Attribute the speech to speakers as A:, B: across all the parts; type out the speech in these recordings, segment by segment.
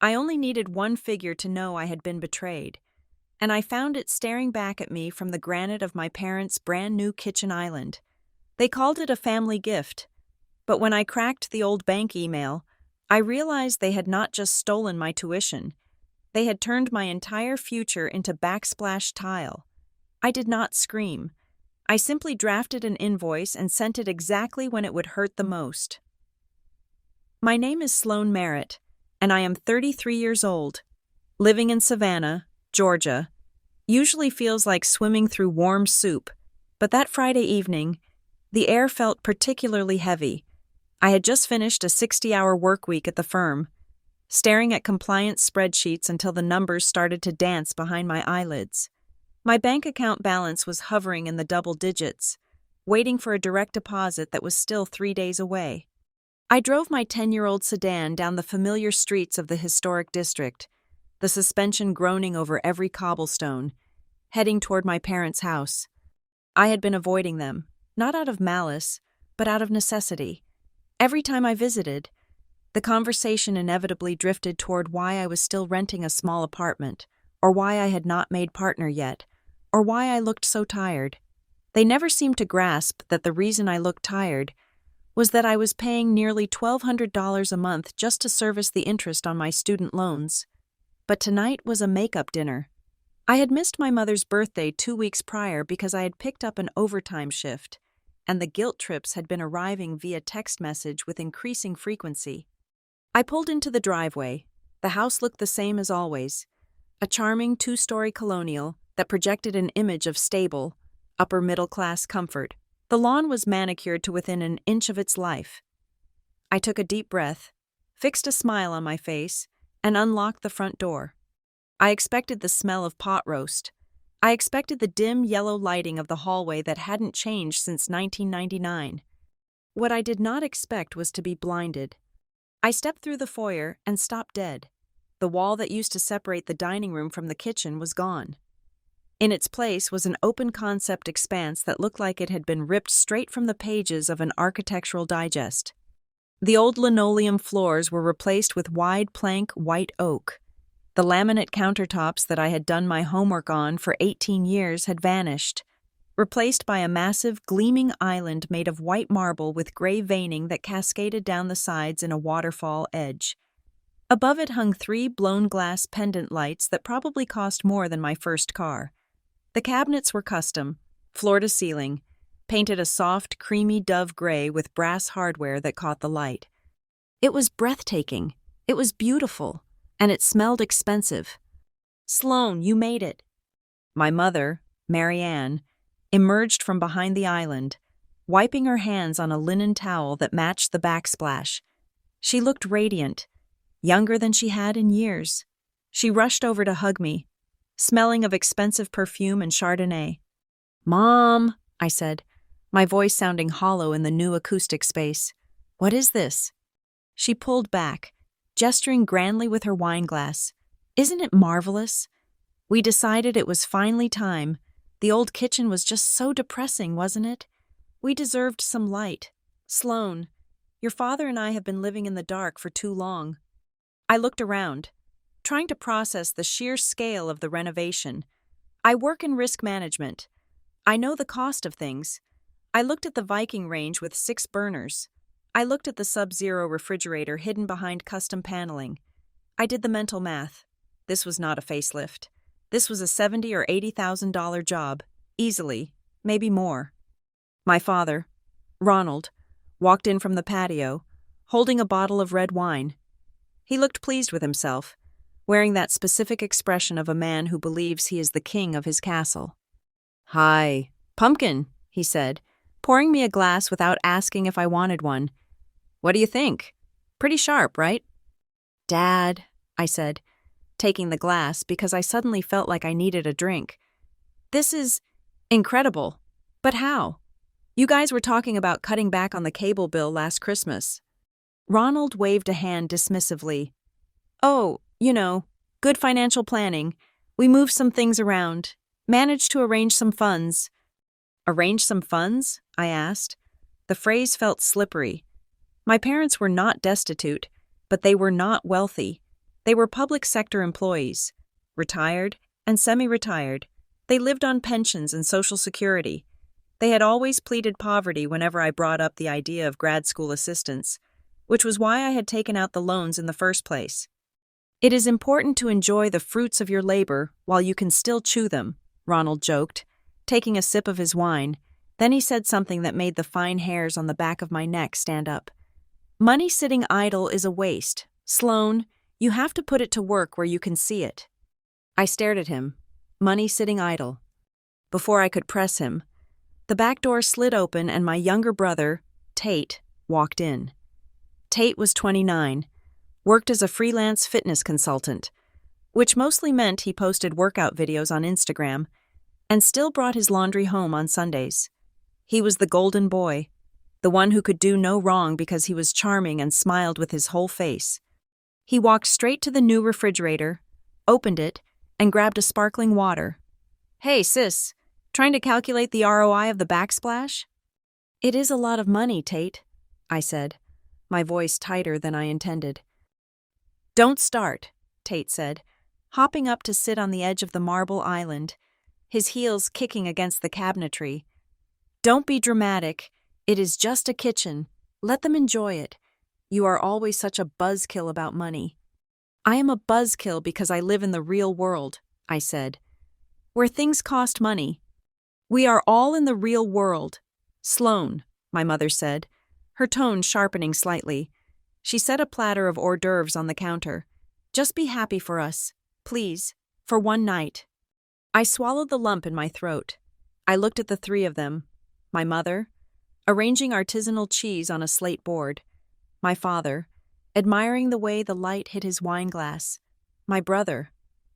A: I only needed one figure to know I had been betrayed, and I found it staring back at me from the granite of my parents' brand new kitchen island. They called it a family gift, but when I cracked the old bank email, I realized they had not just stolen my tuition, they had turned my entire future into backsplash tile. I did not scream. I simply drafted an invoice and sent it exactly when it would hurt the most. My name is Sloan Merritt, and I am 33 years old. Living in Savannah, Georgia, usually feels like swimming through warm soup, but that Friday evening, the air felt particularly heavy. I had just finished a 60-hour work week at the firm, staring at compliance spreadsheets until the numbers started to dance behind my eyelids. My bank account balance was hovering in the double digits, waiting for a direct deposit that was still 3 days away. I drove my 10-year-old sedan down the familiar streets of the historic district, the suspension groaning over every cobblestone, heading toward my parents' house. I had been avoiding them, not out of malice, but out of necessity. Every time I visited, the conversation inevitably drifted toward why I was still renting a small apartment, or why I had not made partner yet, or why I looked so tired. They never seemed to grasp that the reason I looked tired was that I was paying nearly $1,200 a month just to service the interest on my student loans. But tonight was a makeup dinner. I had missed my mother's birthday 2 weeks prior because I had picked up an overtime shift, and the guilt trips had been arriving via text message with increasing frequency. I pulled into the driveway. The house looked the same as always, a charming 2-story colonial that projected an image of stable, upper-middle-class comfort. The lawn was manicured to within an inch of its life. I took a deep breath, fixed a smile on my face, and unlocked the front door. I expected the smell of pot roast. I expected the dim yellow lighting of the hallway that hadn't changed since 1999. What I did not expect was to be blinded. I stepped through the foyer and stopped dead. The wall that used to separate the dining room from the kitchen was gone. In its place was an open-concept expanse that looked like it had been ripped straight from the pages of an architectural digest. The old linoleum floors were replaced with wide plank white oak. The laminate countertops that I had done my homework on for 18 years had vanished, replaced by a massive, gleaming island made of white marble with gray veining that cascaded down the sides in a waterfall edge. Above it hung 3 blown-glass pendant lights that probably cost more than my first car. The cabinets were custom, floor-to-ceiling, painted a soft, creamy dove gray with brass hardware that caught the light. It was breathtaking. It was beautiful. And it smelled expensive. "Sloan, you made it." My mother, Mary Ann, emerged from behind the island, wiping her hands on a linen towel that matched the backsplash. She looked radiant, younger than she had in years. She rushed over to hug me, smelling of expensive perfume and Chardonnay. "Mom," I said, my voice sounding hollow in the new acoustic space. "What is this?" She pulled back, gesturing grandly with her wine glass. "Isn't it marvelous? We decided it was finally time. The old kitchen was just so depressing, wasn't it? We deserved some light. Sloan, your father and I have been living in the dark for too long." I looked around, trying to process the sheer scale of the renovation. I work in risk management. I know the cost of things. I looked at the Viking range with 6 burners. I looked at the Sub-Zero refrigerator hidden behind custom paneling. I did the mental math. This was not a facelift. This was a $70,000 or $80,000 job, easily, maybe more. My father, Ronald, walked in from the patio, holding a bottle of red wine. He looked pleased with himself, wearing that specific expression of a man who believes he is the king of his castle. "Hi, pumpkin," he said, pouring me a glass without asking if I wanted one. "What do you think? Pretty sharp, right?" "Dad," I said, taking the glass because I suddenly felt like I needed a drink. "This is incredible. But how? You guys were talking about cutting back on the cable bill last Christmas." Ronald waved a hand dismissively. "Oh, good financial planning. We moved some things around, managed to arrange some funds." "Arrange some funds?" I asked. The phrase felt slippery. My parents were not destitute, but they were not wealthy. They were public sector employees, retired and semi-retired. They lived on pensions and Social Security. They had always pleaded poverty whenever I brought up the idea of grad school assistance, which was why I had taken out the loans in the first place. "It is important to enjoy the fruits of your labor while you can still chew them," Ronald joked, taking a sip of his wine. Then he said something that made the fine hairs on the back of my neck stand up. "Money sitting idle is a waste. Sloan, you have to put it to work where you can see it." I stared at him. Money sitting idle. Before I could press him, the back door slid open and my younger brother, Tate, walked in. Tate was 29, worked as a freelance fitness consultant, which mostly meant he posted workout videos on Instagram, and still brought his laundry home on Sundays. He was the golden boy, the one who could do no wrong because he was charming and smiled with his whole face. He walked straight to the new refrigerator, opened it, and grabbed a sparkling water. "Hey, sis, trying to calculate the ROI of the backsplash?" "It is a lot of money, Tate," I said, my voice tighter than I intended. "Don't start," Tate said, hopping up to sit on the edge of the marble island, his heels kicking against the cabinetry. "Don't be dramatic. It is just a kitchen. Let them enjoy it. You are always such a buzzkill about money." "I am a buzzkill because I live in the real world," I said, "where things cost money. We are all in the real world." "Sloan," my mother said, her tone sharpening slightly. She set a platter of hors d'oeuvres on the counter. "Just be happy for us, please, for one night." I swallowed the lump in my throat. I looked at the three of them. My mother, arranging artisanal cheese on a slate board. My father, admiring the way the light hit his wine glass. My brother,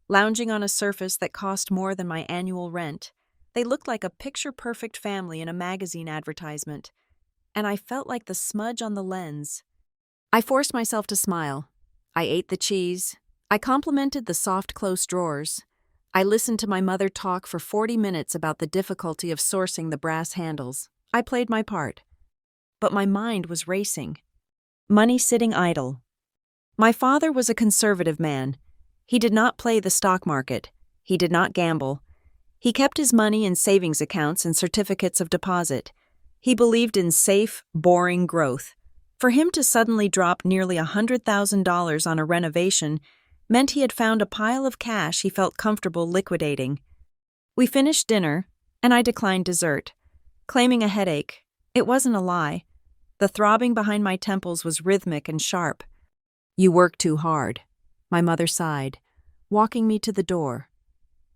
A: lounging on a surface that cost more than my annual rent. They looked like a picture-perfect family in a magazine advertisement, and I felt like the smudge on the lens. I forced myself to smile. I ate the cheese. I complimented the soft, close drawers. I listened to my mother talk for 40 minutes about the difficulty of sourcing the brass handles. I played my part. But my mind was racing. Money sitting idle. My father was a conservative man. He did not play the stock market. He did not gamble. He kept his money in savings accounts and certificates of deposit. He believed in safe, boring growth. For him to suddenly drop nearly $100,000 on a renovation meant he had found a pile of cash he felt comfortable liquidating. We finished dinner, and I declined dessert, claiming a headache. It wasn't a lie. The throbbing behind my temples was rhythmic and sharp. "You work too hard," my mother sighed, walking me to the door.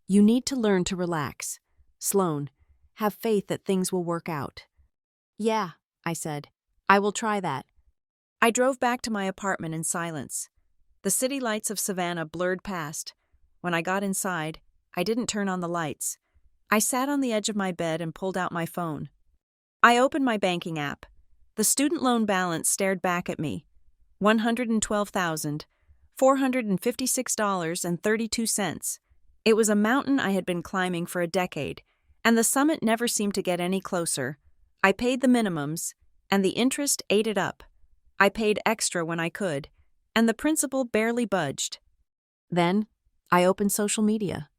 A: "You need to learn to relax. Sloan, have faith that things will work out." "Yeah," I said. "I will try that." I drove back to my apartment in silence. The city lights of Savannah blurred past. When I got inside, I didn't turn on the lights. I sat on the edge of my bed and pulled out my phone. I opened my banking app. The student loan balance stared back at me. $112,456.32. It was a mountain I had been climbing for a decade, and the summit never seemed to get any closer. I paid the minimums, and the interest ate it up. I paid extra when I could, and the principal barely budged. Then, I opened social media.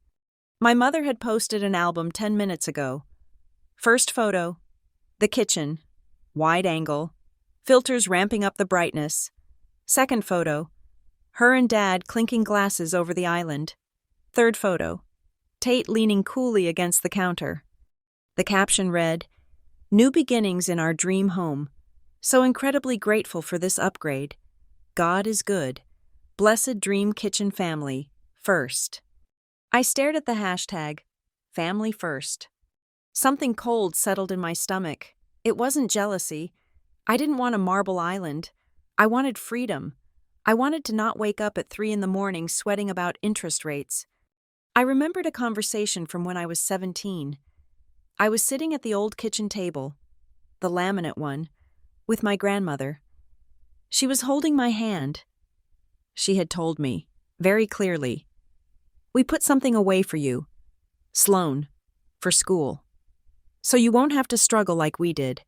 A: My mother had posted an album 10 minutes ago. First photo, the kitchen, wide angle, filters ramping up the brightness. Second photo, her and Dad clinking glasses over the island. Third photo, Tate leaning coolly against the counter. The caption read, "New beginnings in our dream home. So incredibly grateful for this upgrade. God is good. Blessed dream kitchen family, first." I stared at the hashtag, family first. Something cold settled in my stomach. It wasn't jealousy. I didn't want a marble island. I wanted freedom. I wanted to not wake up at 3 a.m. sweating about interest rates. I remembered a conversation from when I was 17. I was sitting at the old kitchen table, the laminate one, with my grandmother. She was holding my hand. She had told me, very clearly, "We put something away for you, Sloan, for school, so you won't have to struggle like we did."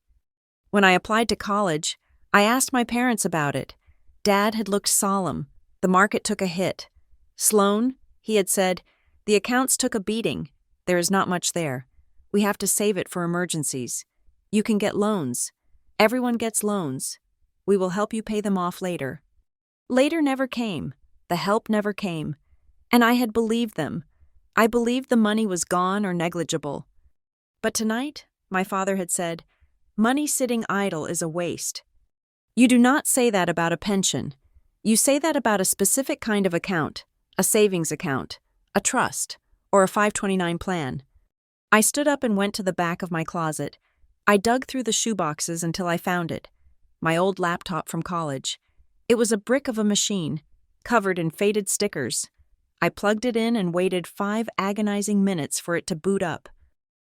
A: When I applied to college, I asked my parents about it. Dad had looked solemn, The market took a hit. Sloan, he had said, the accounts took a beating. There is not much there. We have to save it for emergencies. You can get loans. Everyone gets loans. We will help you pay them off later. Later never came. The help never came. And I had believed them. I believed the money was gone or negligible. But tonight, my father had said, money sitting idle is a waste. You do not say that about a pension. You say that about a specific kind of account, a savings account, a trust, or a 529 plan. I stood up and went to the back of my closet. I dug through the shoeboxes until I found it. My old laptop from college. It was a brick of a machine, covered in faded stickers. I plugged it in and waited 5 agonizing minutes for it to boot up.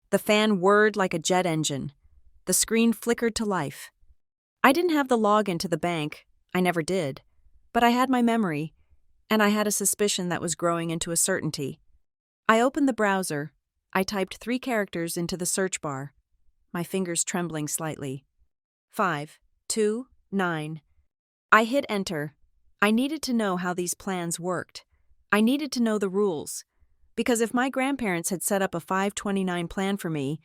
A: The fan whirred like a jet engine. The screen flickered to life. I didn't have the login to the bank. I never did. But I had my memory, and I had a suspicion that was growing into a certainty. I opened the browser. I typed 3 characters into the search bar, my fingers trembling slightly. 529. I hit enter. I needed to know how these plans worked. I needed to know the rules. Because if my grandparents had set up a 529 plan for me,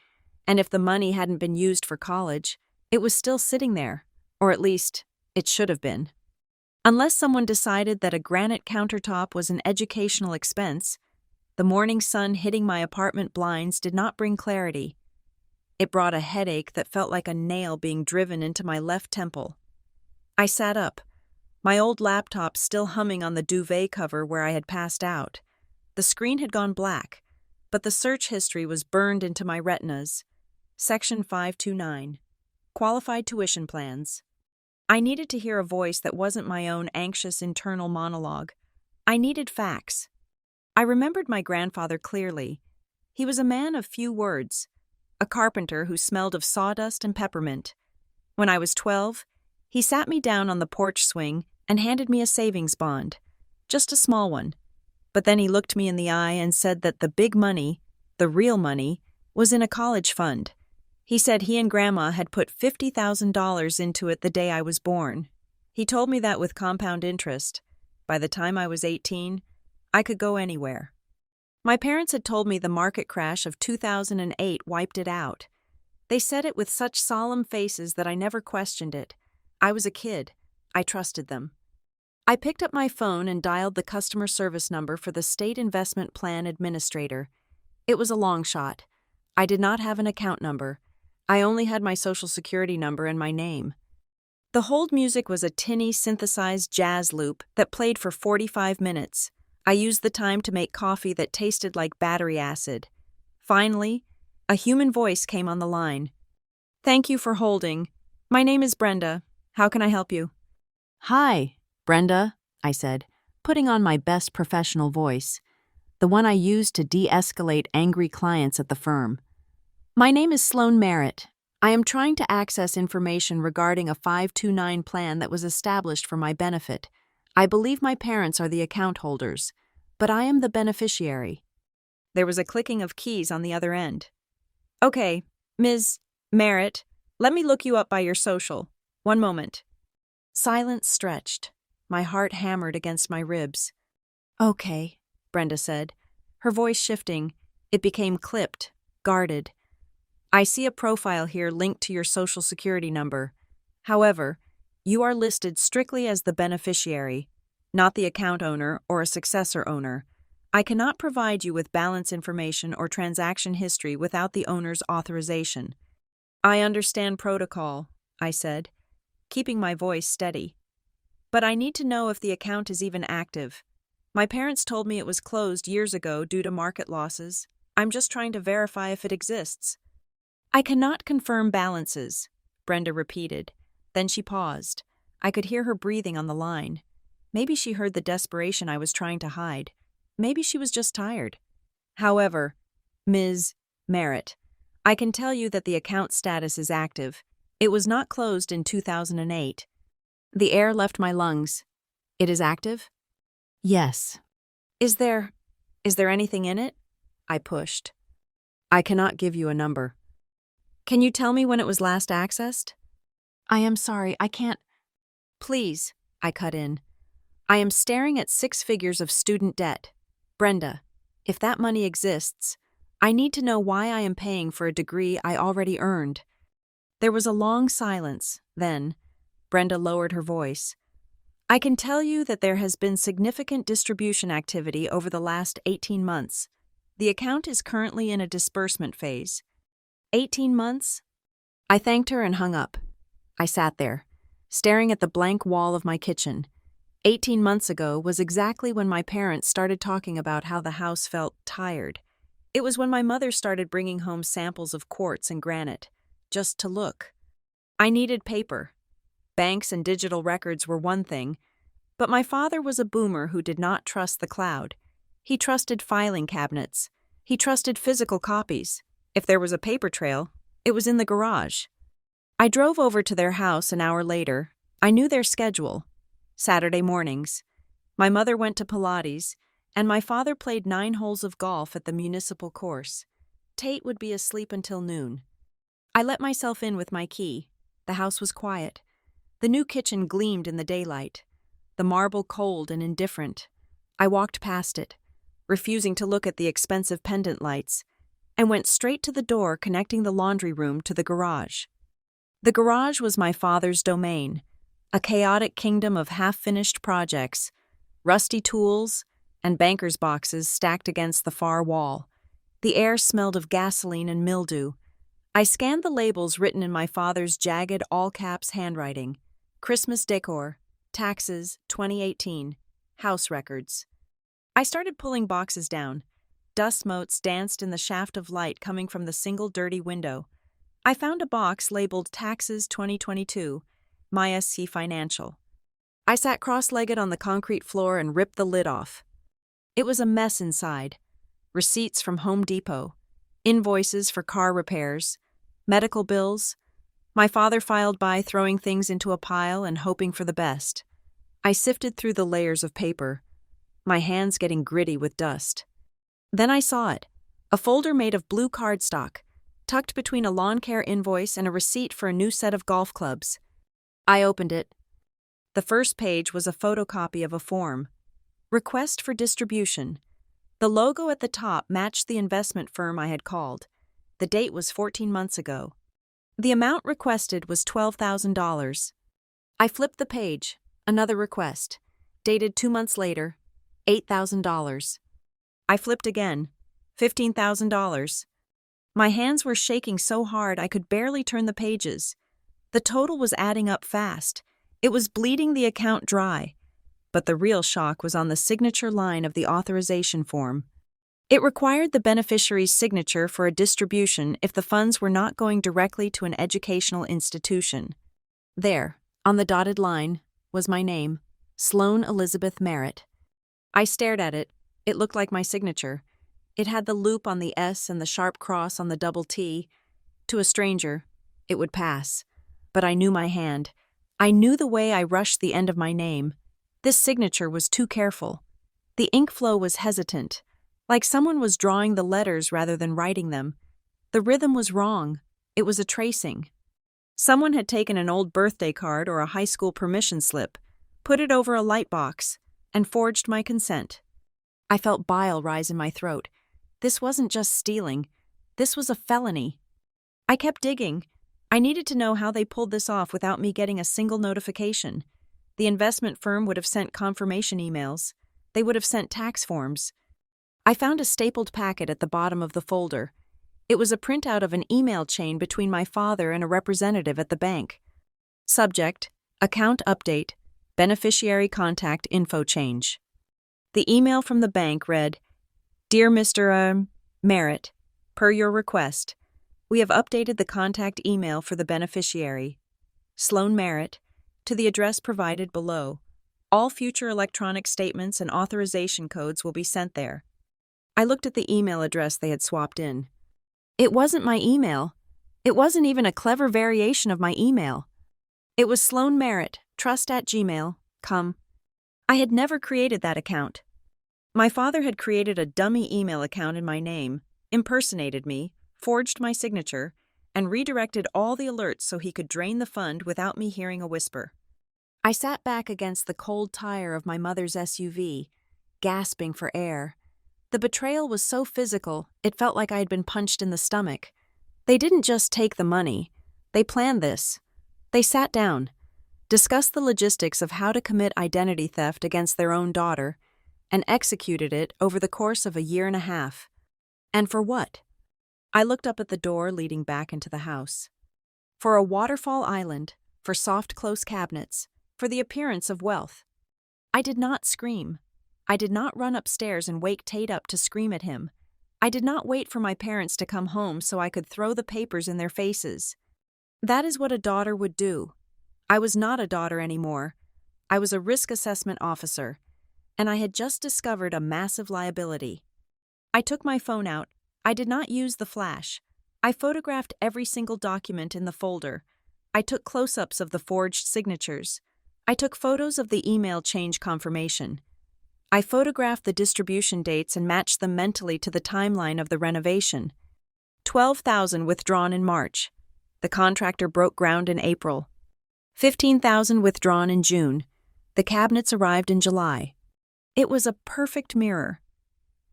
A: and if the money hadn't been used for college, it was still sitting there, or at least, it should have been. Unless someone decided that a granite countertop was an educational expense, the morning sun hitting my apartment blinds did not bring clarity. It brought a headache that felt like a nail being driven into my left temple. I sat up, my old laptop still humming on the duvet cover where I had passed out. The screen had gone black, but the search history was burned into my retinas. Section 529. Qualified tuition plans. I needed to hear a voice that wasn't my own anxious internal monologue. I needed facts. I remembered my grandfather clearly. He was a man of few words, a carpenter who smelled of sawdust and peppermint. When I was 12, he sat me down on the porch swing and handed me a savings bond, just a small one. But then he looked me in the eye and said that the big money, the real money, was in a college fund. He said he and Grandma had put $50,000 into it the day I was born. He told me that with compound interest. By the time I was 18, I could go anywhere. My parents had told me the market crash of 2008 wiped it out. They said it with such solemn faces that I never questioned it. I was a kid. I trusted them. I picked up my phone and dialed the customer service number for the State Investment Plan Administrator. It was a long shot. I did not have an account number. I only had my social security number and my name. The hold music was a tinny, synthesized jazz loop that played for 45 minutes. I used the time to make coffee that tasted like battery acid. Finally, a human voice came on the line. "Thank you for holding. My name is Brenda. How can I help you?" "Hi, Brenda," I said, putting on my best professional voice, the one I used to de-escalate angry clients at the firm. "My name is Sloan Merritt. I am trying to access information regarding a 529 plan that was established for my benefit. I believe my parents are the account holders, but I am the beneficiary." There was a clicking of keys on the other end. "Okay, Ms. Merritt, let me look you up by your social. One moment." Silence stretched. My heart hammered against my ribs. "Okay," Brenda said, her voice shifting. It became clipped, guarded. "I see a profile here linked to your social security number. However, you are listed strictly as the beneficiary, not the account owner or a successor owner. I cannot provide you with balance information or transaction history without the owner's authorization." "I understand protocol," I said, keeping my voice steady. "But I need to know if the account is even active. My parents told me it was closed years ago due to market losses. I'm just trying to verify if it exists." "I cannot confirm balances," Brenda repeated. Then she paused. I could hear her breathing on the line. Maybe she heard the desperation I was trying to hide. Maybe she was just tired. "However, Ms. Merritt, I can tell you that the account status is active. It was not closed in 2008. The air left my lungs. It is active?" "Yes." Is there anything in it?" I pushed. "I cannot give you a number." "Can you tell me when it was last accessed?" "I am sorry, I can't." "Please," I cut in. I am staring at 6 figures of student debt. Brenda, if that money exists, I need to know why I am paying for a degree I already earned. There was a long silence. Then, Brenda lowered her voice. I can tell you that there has been significant distribution activity over the last 18 months. The account is currently in a disbursement phase. 18 months? I thanked her and hung up. I sat there, staring at the blank wall of my kitchen. 18 months ago was exactly when my parents started talking about how the house felt tired. It was when my mother started bringing home samples of quartz and granite, just to look. I needed paper. Banks and digital records were one thing, but my father was a boomer who did not trust the cloud. He trusted filing cabinets. He trusted physical copies. If there was a paper trail, it was in the garage. I drove over to their house an hour later. I knew their schedule. Saturday mornings. My mother went to Pilates, and my father played 9 holes of golf at the municipal course. Tate would be asleep until noon. I let myself in with my key. The house was quiet. The new kitchen gleamed in the daylight, the marble cold and indifferent. I walked past it, refusing to look at the expensive pendant lights, and went straight to the door connecting the laundry room to the garage. The garage was my father's domain, a chaotic kingdom of half-finished projects, rusty tools, and banker's boxes stacked against the far wall. The air smelled of gasoline and mildew. I scanned the labels written in my father's jagged all-caps handwriting. Christmas decor, taxes, 2018, house records. I started pulling boxes down. Dust motes danced in the shaft of light coming from the single dirty window. I found a box labeled Taxes 2022, MySC Financial. I sat cross-legged on the concrete floor and ripped the lid off. It was a mess inside. Receipts from Home Depot, invoices for car repairs, medical bills. My father filed by, throwing things into a pile and hoping for the best. I sifted through the layers of paper, my hands getting gritty with dust. Then I saw it, a folder made of blue cardstock, tucked between a lawn care invoice and a receipt for a new set of golf clubs. I opened it. The first page was a photocopy of a form. Request for distribution. The logo at the top matched the investment firm I had called. The date was 14 months ago. The amount requested was $12,000. I flipped the page. Another request. Dated 2 months later. $8,000. I flipped again. $15,000. My hands were shaking so hard I could barely turn the pages. The total was adding up fast. It was bleeding the account dry. But the real shock was on the signature line of the authorization form. It required the beneficiary's signature for a distribution if the funds were not going directly to an educational institution. There, on the dotted line, was my name, Sloane Elizabeth Merritt. I stared at it. It looked like my signature. It had the loop on the S and the sharp cross on the double T. To a stranger, it would pass. But I knew my hand. I knew the way I rushed the end of my name. This signature was too careful. The ink flow was hesitant, like someone was drawing the letters rather than writing them. The rhythm was wrong. It was a tracing. Someone had taken an old birthday card or a high school permission slip, put it over a light box, and forged my consent. I felt bile rise in my throat. This wasn't just stealing. This was a felony. I kept digging. I needed to know how they pulled this off without me getting a single notification. The investment firm would have sent confirmation emails. They would have sent tax forms. I found a stapled packet at the bottom of the folder. It was a printout of an email chain between my father and a representative at the bank. Subject: Account Update, Beneficiary Contact Info Change. The email from the bank read, Dear Mr. Merritt, per your request, we have updated the contact email for the beneficiary, Sloane Merritt, to the address provided below. All future electronic statements and authorization codes will be sent there. I looked at the email address they had swapped in. It wasn't my email. It wasn't even a clever variation of my email. It was Sloane Merritt, trust@gmail.com. I had never created that account. My father had created a dummy email account in my name, impersonated me, forged my signature, and redirected all the alerts so he could drain the fund without me hearing a whisper. I sat back against the cold tire of my mother's SUV, gasping for air. The betrayal was so physical, it felt like I had been punched in the stomach. They didn't just take the money. They planned this. They sat down, discussed the logistics of how to commit identity theft against their own daughter, and executed it over the course of a year and a half. And for what? I looked up at the door leading back into the house. For a waterfall island, for soft close cabinets, for the appearance of wealth. I did not scream. I did not run upstairs and wake Tate up to scream at him. I did not wait for my parents to come home so I could throw the papers in their faces. That is what a daughter would do. I was not a daughter anymore. I was a risk assessment officer, and I had just discovered a massive liability. I took my phone out. I did not use the flash. I photographed every single document in the folder. I took close-ups of the forged signatures. I took photos of the email change confirmation. I photographed the distribution dates and matched them mentally to the timeline of the renovation. 12,000 withdrawn in March. The contractor broke ground in April. 15,000 withdrawn in June. The cabinets arrived in July. It was a perfect mirror.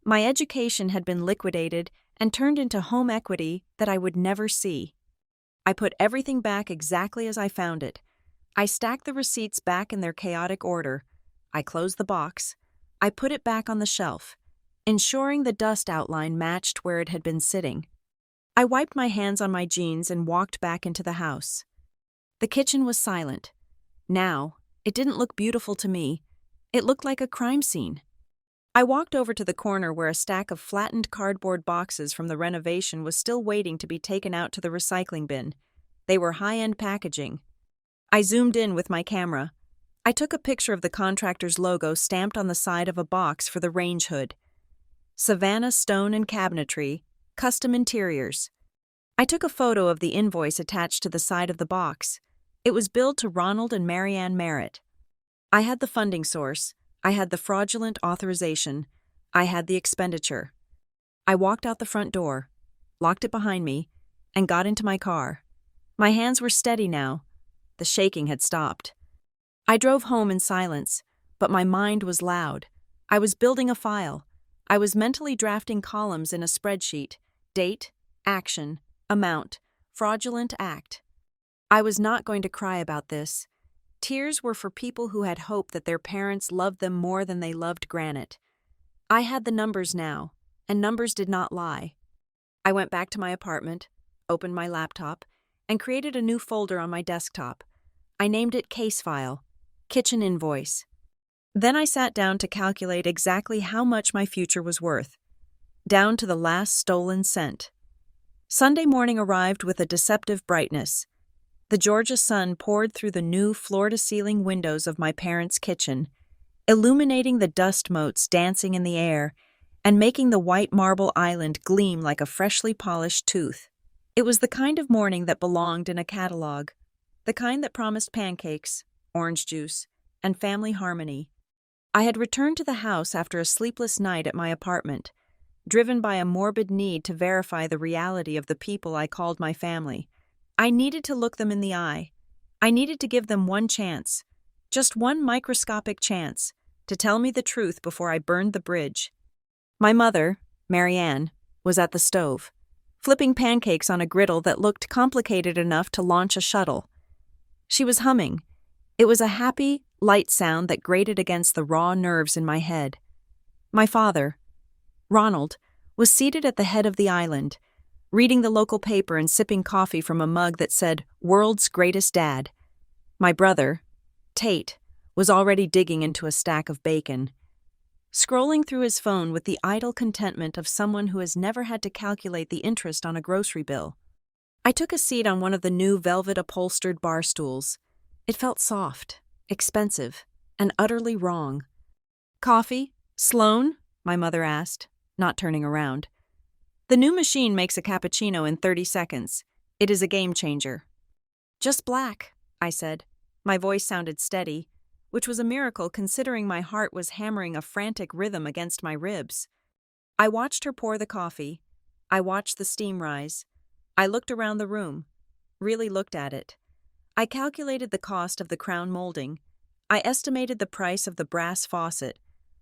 A: My education had been liquidated and turned into home equity that I would never see. I put everything back exactly as I found it. I stacked the receipts back in their chaotic order. I closed the box. I put it back on the shelf, ensuring the dust outline matched where it had been sitting. I wiped my hands on my jeans and walked back into the house. The kitchen was silent. Now, it didn't look beautiful to me. It looked like a crime scene. I walked over to the corner where a stack of flattened cardboard boxes from the renovation was still waiting to be taken out to the recycling bin. They were high-end packaging. I zoomed in with my camera. I took a picture of the contractor's logo stamped on the side of a box for the range hood. Savannah Stone and Cabinetry, Custom Interiors. I took a photo of the invoice attached to the side of the box. It was billed to Ronald and Marianne Merritt. I had the funding source. I had the fraudulent authorization. I had the expenditure. I walked out the front door, locked it behind me, and got into my car. My hands were steady now. The shaking had stopped. I drove home in silence, but my mind was loud. I was building a file. I was mentally drafting columns in a spreadsheet. Date, action, amount, fraudulent act. I was not going to cry about this. Tears were for people who had hope that their parents loved them more than they loved granite. I had the numbers now, and numbers did not lie. I went back to my apartment, opened my laptop, and created a new folder on my desktop. I named it Case File, Kitchen Invoice. Then I sat down to calculate exactly how much my future was worth, down to the last stolen cent. Sunday morning arrived with a deceptive brightness. The Georgia sun poured through the new floor-to-ceiling windows of my parents' kitchen, illuminating the dust motes dancing in the air and making the white marble island gleam like a freshly polished tooth. It was the kind of morning that belonged in a catalog, the kind that promised pancakes, orange juice, and family harmony. I had returned to the house after a sleepless night at my apartment, driven by a morbid need to verify the reality of the people I called my family. I needed to look them in the eye. I needed to give them one chance, just one microscopic chance, to tell me the truth before I burned the bridge. My mother, Marianne, was at the stove, flipping pancakes on a griddle that looked complicated enough to launch a shuttle. She was humming. It was a happy, light sound that grated against the raw nerves in my head. My father, Ronald, was seated at the head of the island, reading the local paper and sipping coffee from a mug that said, "World's Greatest Dad." My brother, Tate, was already digging into a stack of bacon, scrolling through his phone with the idle contentment of someone who has never had to calculate the interest on a grocery bill. I took a seat on one of the new velvet-upholstered bar stools. It felt soft, expensive, and utterly wrong. "Coffee? Sloan?" my mother asked, not turning around. "The new machine makes a cappuccino in 30 seconds. It is a game changer." "Just black," I said. My voice sounded steady, which was a miracle considering my heart was hammering a frantic rhythm against my ribs. I watched her pour the coffee. I watched the steam rise. I looked around the room, really looked at it. I calculated the cost of the crown molding, I estimated the price of the brass faucet.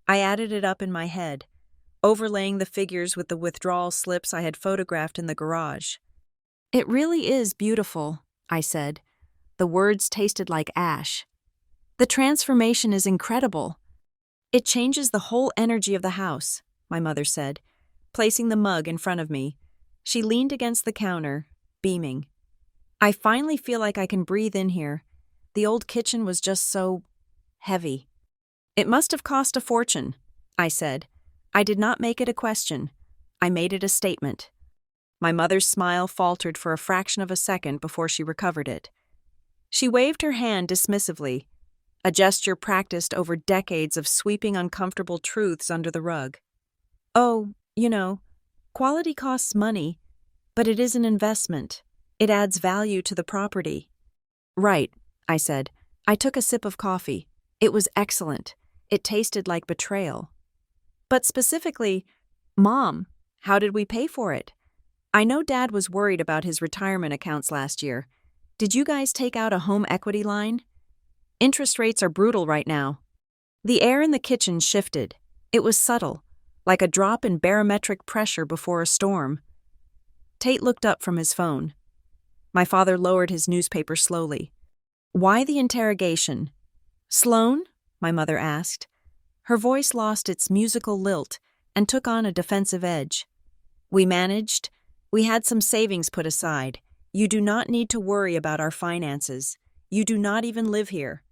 A: I added it up in my head, overlaying the figures with the withdrawal slips I had photographed in the garage. "It really is beautiful," I said. The words tasted like ash. "The transformation is incredible." "It changes the whole energy of the house," my mother said, placing the mug in front of me. She leaned against the counter, beaming. "I finally feel like I can breathe in here. The old kitchen was just so heavy." "It must have cost a fortune," I said. I did not make it a question. I made it a statement. My mother's smile faltered for a fraction of a second before she recovered it. She waved her hand dismissively, a gesture practiced over decades of sweeping uncomfortable truths under the rug. "Oh, quality costs money, but it is an investment. It adds value to the property." "Right," I said. I took a sip of coffee. It was excellent. It tasted like betrayal. "But specifically, Mom, how did we pay for it? I know Dad was worried about his retirement accounts last year. Did you guys take out a home equity line? Interest rates are brutal right now." The air in the kitchen shifted. It was subtle, like a drop in barometric pressure before a storm. Tate looked up from his phone. My father lowered his newspaper slowly. "Why the interrogation?" "Sloan?" my mother asked. Her voice lost its musical lilt and took on a defensive edge. "We managed. We had some savings put aside. You do not need to worry about our finances. You do not even live here."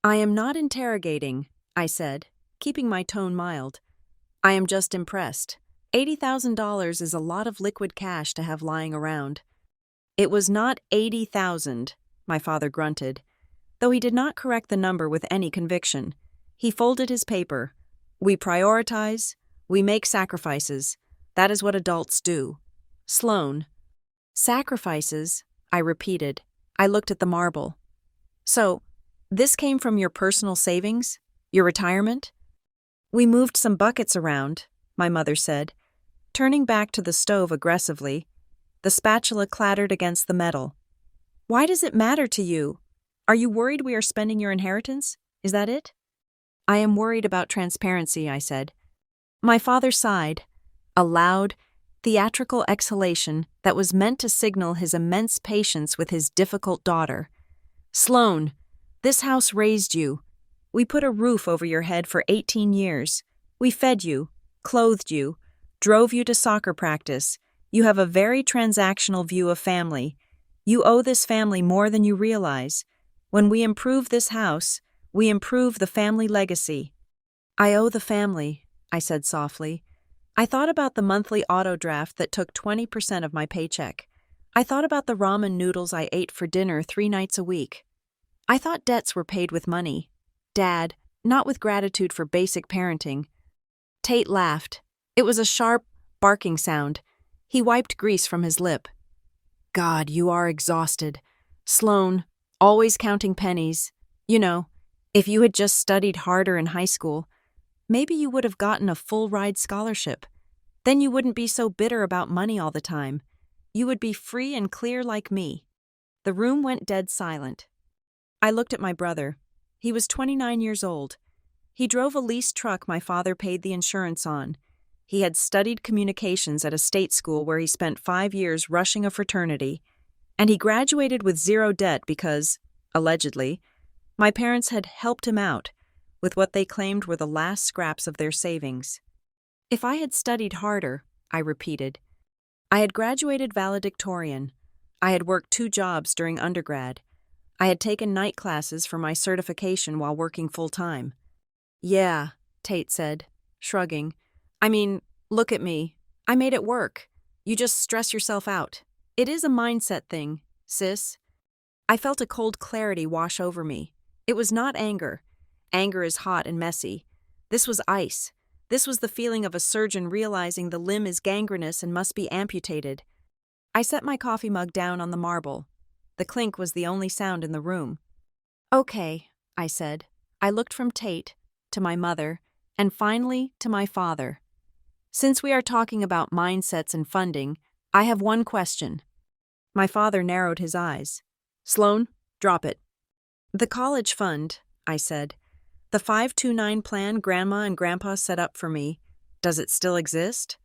A: "I am not interrogating," I said, keeping my tone mild. "I am just impressed. $80,000 is a lot of liquid cash to have lying around." "It was not 80,000, my father grunted, though he did not correct the number with any conviction. He folded his paper. "We prioritize. We make sacrifices. That is what adults do." "Sloan." "Sacrifices," I repeated. I looked at the marble. "So, this came from your personal savings? Your retirement?" "We moved some buckets around," my mother said, turning back to the stove aggressively. The spatula clattered against the metal. "Why does it matter to you? Are you worried we are spending your inheritance? Is that it?" "I am worried about transparency," I said. My father sighed, a loud, theatrical exhalation that was meant to signal his immense patience with his difficult daughter. "Sloan, this house raised you. We put a roof over your head for 18 years. We fed you, clothed you, drove you to soccer practice. You have a very transactional view of family. You owe this family more than you realize. When we improve this house, we improve the family legacy." "I owe the family," I said softly. I thought about the monthly auto draft that took 20% of my paycheck. I thought about the ramen noodles I ate for dinner 3 nights a week. I thought debts were paid with money. Dad, not with gratitude for basic parenting. Tate laughed. It was a sharp, barking sound. He wiped grease from his lip. "God, you are exhausted. Sloan, always counting pennies. If you had just studied harder in high school, maybe you would have gotten a full-ride scholarship. Then you wouldn't be so bitter about money all the time. You would be free and clear like me." The room went dead silent. I looked at my brother. He was 29 years old. He drove a leased truck my father paid the insurance on. He had studied communications at a state school where he spent 5 years rushing a fraternity, and he graduated with 0 debt because, allegedly, my parents had helped him out with what they claimed were the last scraps of their savings. "If I had studied harder," I repeated. I had graduated valedictorian. I had worked 2 jobs during undergrad. I had taken night classes for my certification while working full-time. "Yeah," Tate said, shrugging. "I mean, look at me. I made it work. You just stress yourself out. It is a mindset thing, sis." I felt a cold clarity wash over me. It was not anger. Anger is hot and messy. This was ice. This was the feeling of a surgeon realizing the limb is gangrenous and must be amputated. I set my coffee mug down on the marble. The clink was the only sound in the room. "Okay," I said. I looked from Tate to my mother, and finally to my father. "Since we are talking about mindsets and funding, I have one question." My father narrowed his eyes. "Sloan, drop it." "The college fund," I said. The 529 plan Grandma and Grandpa set up for me. Does it still exist?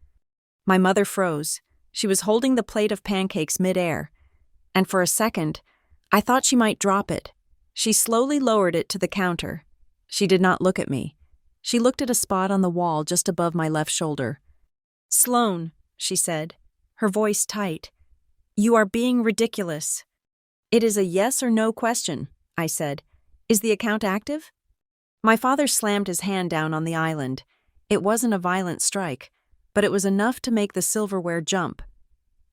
A: My mother froze. She was holding the plate of pancakes midair, and for a second, I thought she might drop it. She slowly lowered it to the counter. She did not look at me. She looked at a spot on the wall just above my left shoulder. "Sloan," she said, her voice tight, "you are being ridiculous." "It is a yes or no question," I said. "Is the account active?" My father slammed his hand down on the island. It wasn't a violent strike, but it was enough to make the silverware jump.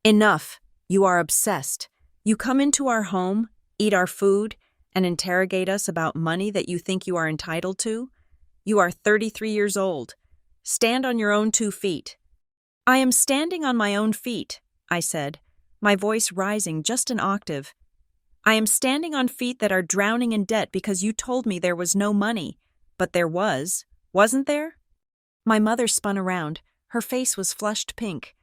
A: "Enough. You are obsessed. You come into our home, eat our food, and interrogate us about money that you think you are entitled to? You are 33 years old. Stand on your own 2 feet." "I am standing on my own feet," I said, my voice rising just an octave. "I am standing on feet that are drowning in debt because you told me there was no money. But there was, wasn't there?" My mother spun around. Her face was flushed pink.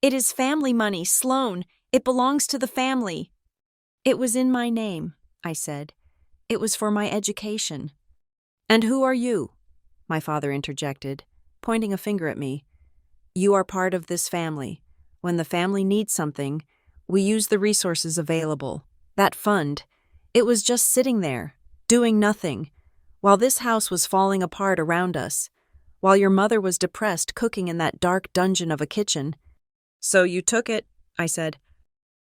A: "It is family money, Sloan. It belongs to the family." "It was in my name," I said. "It was for my education." "And who are you?" my father interjected, pointing a finger at me. "You are part of this family. When the family needs something, we use the resources available. That fund, it was just sitting there, doing nothing, while this house was falling apart around us, while your mother was depressed cooking in that dark dungeon of a kitchen." "So you took it," I said.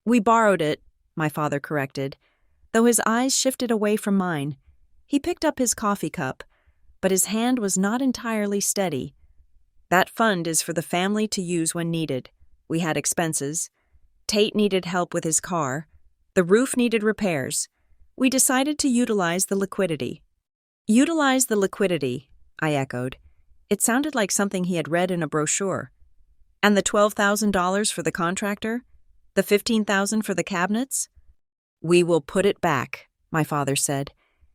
A: "We borrowed it," my father corrected, though his eyes shifted away from mine. He picked up his coffee cup, but his hand was not entirely steady. "That fund is for the family to use when needed. We had expenses. Tate needed help with his car. The roof needed repairs. We decided to utilize the liquidity." "Utilize the liquidity," I echoed. It sounded like something he had read in a brochure. "And the $12,000 for the contractor? The $15,000 for the cabinets?" "We will put it back," my father said.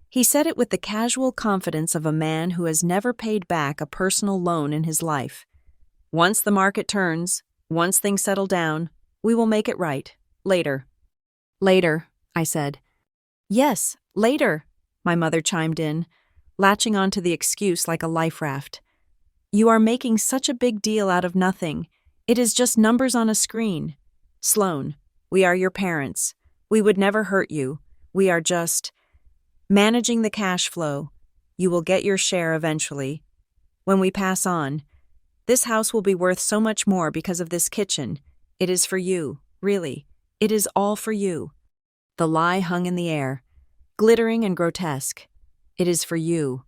A: He said it with the casual confidence of a man who has never paid back a personal loan in his life. "Once the market turns, once things settle down, we will make it right. Later." "Later," I said. "Yes, later," my mother chimed in, latching onto the excuse like a life raft. "You are making such a big deal out of nothing. It is just numbers on a screen. Sloan, we are your parents. We would never hurt you. We are just managing the cash flow. You will get your share eventually. When we pass on, this house will be worth so much more because of this kitchen. It is for you, really. It is all for you." The lie hung in the air, glittering and grotesque. It is for you.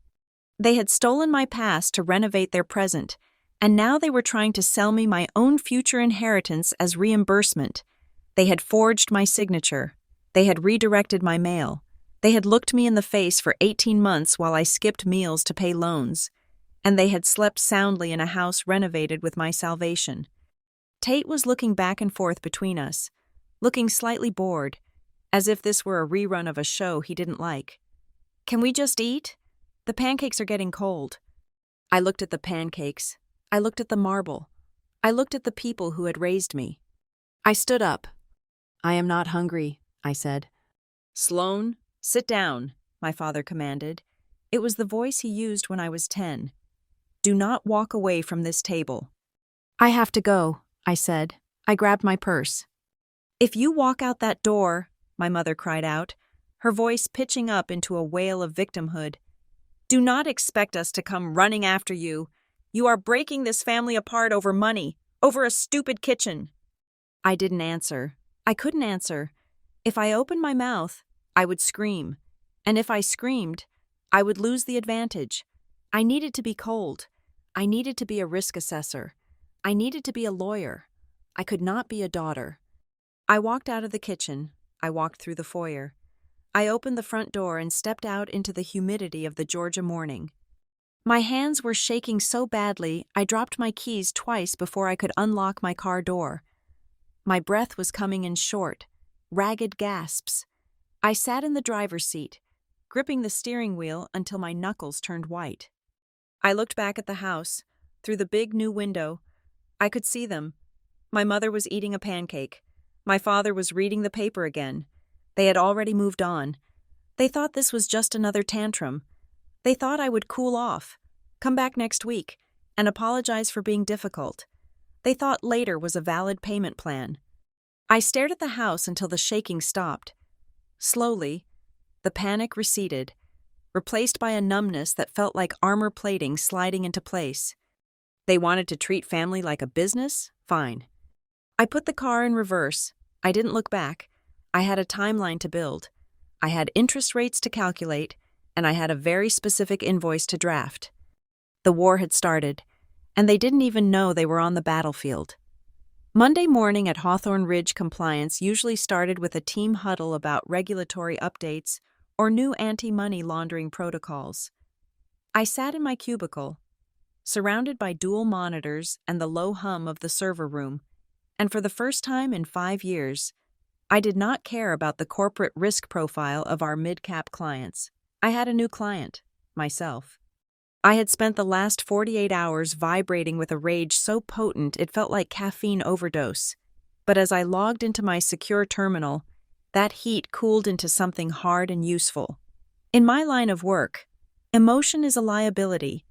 A: They had stolen my past to renovate their present, and now they were trying to sell me my own future inheritance as reimbursement. They had forged my signature. They had redirected my mail. They had looked me in the face for 18 months while I skipped meals to pay loans. And they had slept soundly in a house renovated with my salvation. Tate was looking back and forth between us, looking slightly bored, as if this were a rerun of a show he didn't like. "Can we just eat? The pancakes are getting cold." I looked at the pancakes. I looked at the marble. I looked at the people who had raised me. I stood up. "I am not hungry," I said. "Sloan, sit down," my father commanded. It was the voice he used when I was 10. "Do not walk away from this table." "I have to go," I said. I grabbed my purse. "If you walk out that door," my mother cried out, her voice pitching up into a wail of victimhood, "do not expect us to come running after you. You are breaking this family apart over money, over a stupid kitchen." I didn't answer. I couldn't answer. If I opened my mouth, I would scream. And if I screamed, I would lose the advantage. I needed to be cold. I needed to be a risk assessor. I needed to be a lawyer. I could not be a daughter. I walked out of the kitchen. I walked through the foyer. I opened the front door and stepped out into the humidity of the Georgia morning. My hands were shaking so badly I dropped my keys twice before I could unlock my car door. My breath was coming in short, ragged gasps. I sat in the driver's seat, gripping the steering wheel until my knuckles turned white. I looked back at the house. Through the big new window, I could see them. My mother was eating a pancake. My father was reading the paper again. They had already moved on. They thought this was just another tantrum. They thought I would cool off, come back next week, and apologize for being difficult. They thought later was a valid payment plan. I stared at the house until the shaking stopped. Slowly, the panic receded, replaced by a numbness that felt like armor plating sliding into place. They wanted to treat family like a business? Fine. I put the car in reverse. I didn't look back. I had a timeline to build. I had interest rates to calculate, and I had a very specific invoice to draft. The war had started, and they didn't even know they were on the battlefield. Monday morning at Hawthorne Ridge compliance usually started with a team huddle about regulatory updates or new anti-money laundering protocols. I sat in my cubicle, surrounded by dual monitors and the low hum of the server room, and for the first time in 5 years, I did not care about the corporate risk profile of our mid-cap clients. I had a new client, myself. I had spent the last 48 hours vibrating with a rage so potent it felt like caffeine overdose. But as I logged into my secure terminal, that heat cooled into something hard and useful. In my line of work, emotion is a liability.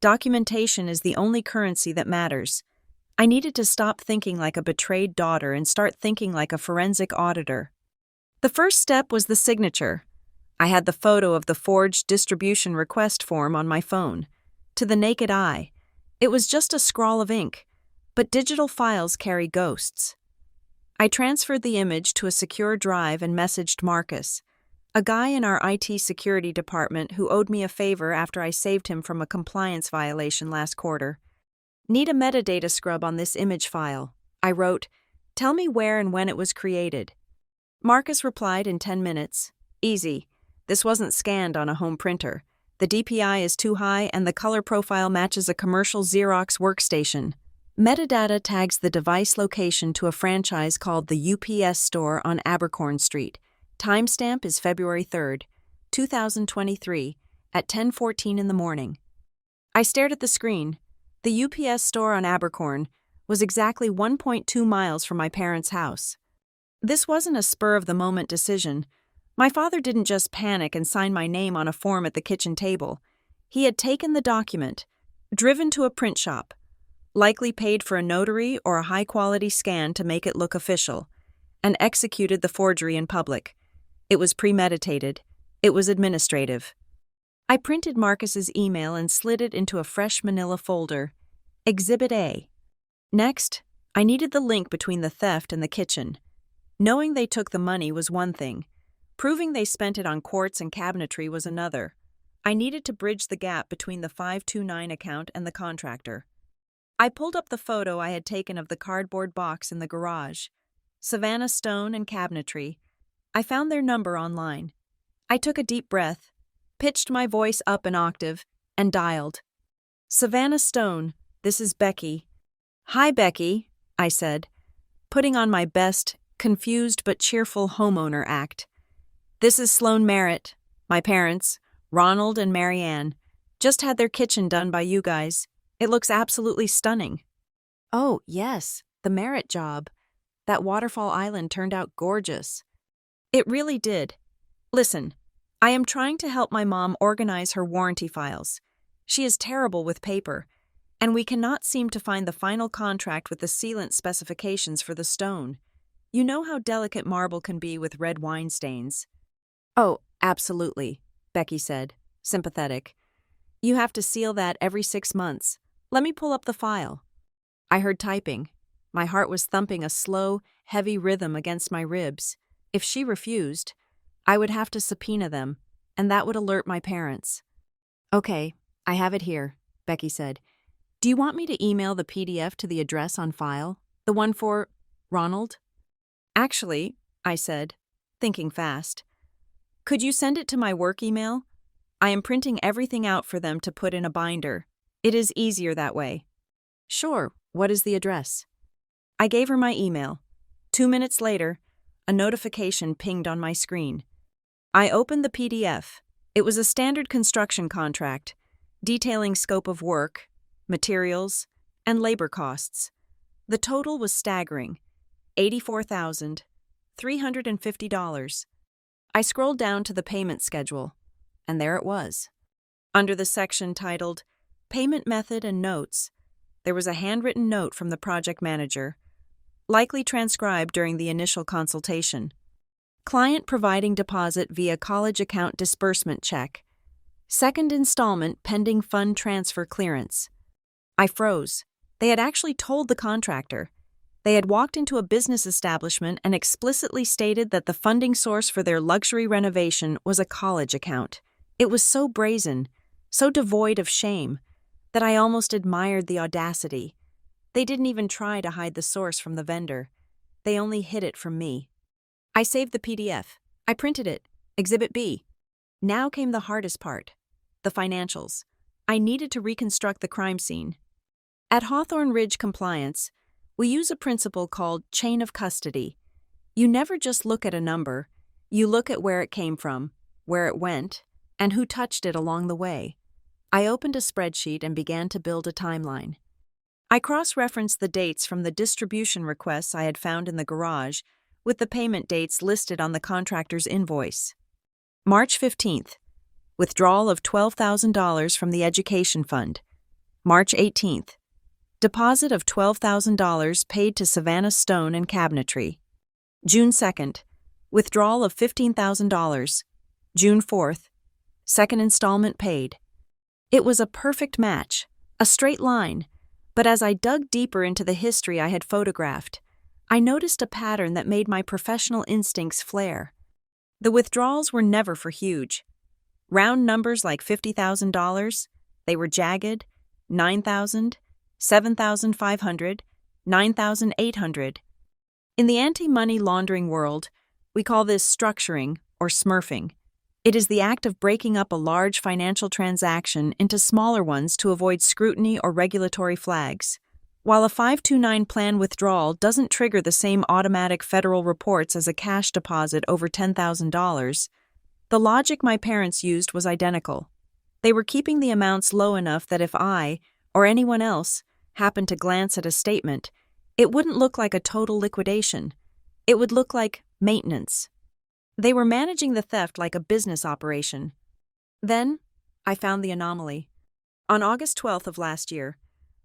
A: Documentation is the only currency that matters. I needed to stop thinking like a betrayed daughter and start thinking like a forensic auditor. The first step was the signature. I had the photo of the forged distribution request form on my phone. To the naked eye, it was just a scrawl of ink, but digital files carry ghosts. I transferred the image to a secure drive and messaged Marcus, a guy in our IT security department who owed me a favor after I saved him from a compliance violation last quarter. Need a metadata scrub on this image file. I wrote, tell me where and when it was created. Marcus replied in 10 minutes. Easy. This wasn't scanned on a home printer. The DPI is too high and the color profile matches a commercial Xerox workstation. Metadata tags the device location to a franchise called the UPS store on Abercorn Street. Timestamp is February 3rd, 2023, at 10:14 in the morning. I stared at the screen. The UPS store on Abercorn was exactly 1.2 miles from my parents' house. This wasn't a spur-of-the-moment decision. My father didn't just panic and sign my name on a form at the kitchen table. He had taken the document, driven to a print shop, likely paid for a notary or a high-quality scan to make it look official, and executed the forgery in public. It was premeditated. It was administrative. I printed Marcus's email and slid it into a fresh manila folder. Exhibit A. Next, I needed the link between the theft and the kitchen. Knowing they took the money was one thing. Proving they spent it on quartz and cabinetry was another. I needed to bridge the gap between the 529 account and the contractor. I pulled up the photo I had taken of the cardboard box in the garage. Savannah Stone and Cabinetry. I found their number online. I took a deep breath, pitched my voice up an octave, and dialed. Savannah Stone, this is Becky. Hi, Becky, I said, putting on my best, confused but cheerful homeowner act. This is Sloan Merritt, my parents, Ronald and Marianne. Just had their kitchen done by you guys. It looks absolutely stunning. Oh, yes, the Merritt job. That waterfall island turned out gorgeous. It really did. Listen, I am trying to help my mom organize her warranty files. She is terrible with paper, and we cannot seem to find the final contract with the sealant specifications for the stone. You know how delicate marble can be with red wine stains. Oh, absolutely, Becky said, sympathetic. You have to seal that every 6 months. Let me pull up the file. I heard typing. My heart was thumping a slow, heavy rhythm against my ribs. If she refused, I would have to subpoena them, and that would alert my parents. Okay, I have it here, Becky said. Do you want me to email the PDF to the address on file? The one for Ronald? Actually, I said, thinking fast. Could you send it to my work email? I am printing everything out for them to put in a binder. It is easier that way. Sure, what is the address? I gave her my email. 2 minutes later, a notification pinged on my screen. I opened the PDF. It was a standard construction contract, detailing scope of work, materials, and labor costs. The total was staggering, $84,350. I scrolled down to the payment schedule, and there it was. Under the section titled Payment Method and Notes, there was a handwritten note from the project manager, likely transcribed during the initial consultation. Client providing deposit via college account disbursement check. Second installment pending fund transfer clearance. I froze. They had actually told the contractor. They had walked into a business establishment and explicitly stated that the funding source for their luxury renovation was a college account. It was so brazen, so devoid of shame, that I almost admired the audacity. They didn't even try to hide the source from the vendor. They only hid it from me. I saved the PDF. I printed it. Exhibit B. Now came the hardest part. The financials. I needed to reconstruct the crime scene. At Hawthorne Ridge Compliance, we use a principle called chain of custody. You never just look at a number. You look at where it came from, where it went, and who touched it along the way. I opened a spreadsheet and began to build a timeline. I cross-referenced the dates from the distribution requests I had found in the garage with the payment dates listed on the contractor's invoice. March 15th, withdrawal of $12,000 from the education fund. March 18th, deposit of $12,000 paid to Savannah Stone and Cabinetry. June 2nd, withdrawal of $15,000. June 4th, second installment paid. It was a perfect match, a straight line, but as I dug deeper into the history I had photographed, I noticed a pattern that made my professional instincts flare. The withdrawals were never for huge. Round numbers like $50,000, they were jagged, $9,000, $7,500, $9,800. In the anti-money laundering world, we call this structuring or smurfing. It is the act of breaking up a large financial transaction into smaller ones to avoid scrutiny or regulatory flags. While a 529 plan withdrawal doesn't trigger the same automatic federal reports as a cash deposit over $10,000, the logic my parents used was identical. They were keeping the amounts low enough that if I, or anyone else, happened to glance at a statement, it wouldn't look like a total liquidation. It would look like maintenance. They were managing the theft like a business operation. Then, I found the anomaly. On August 12th of last year,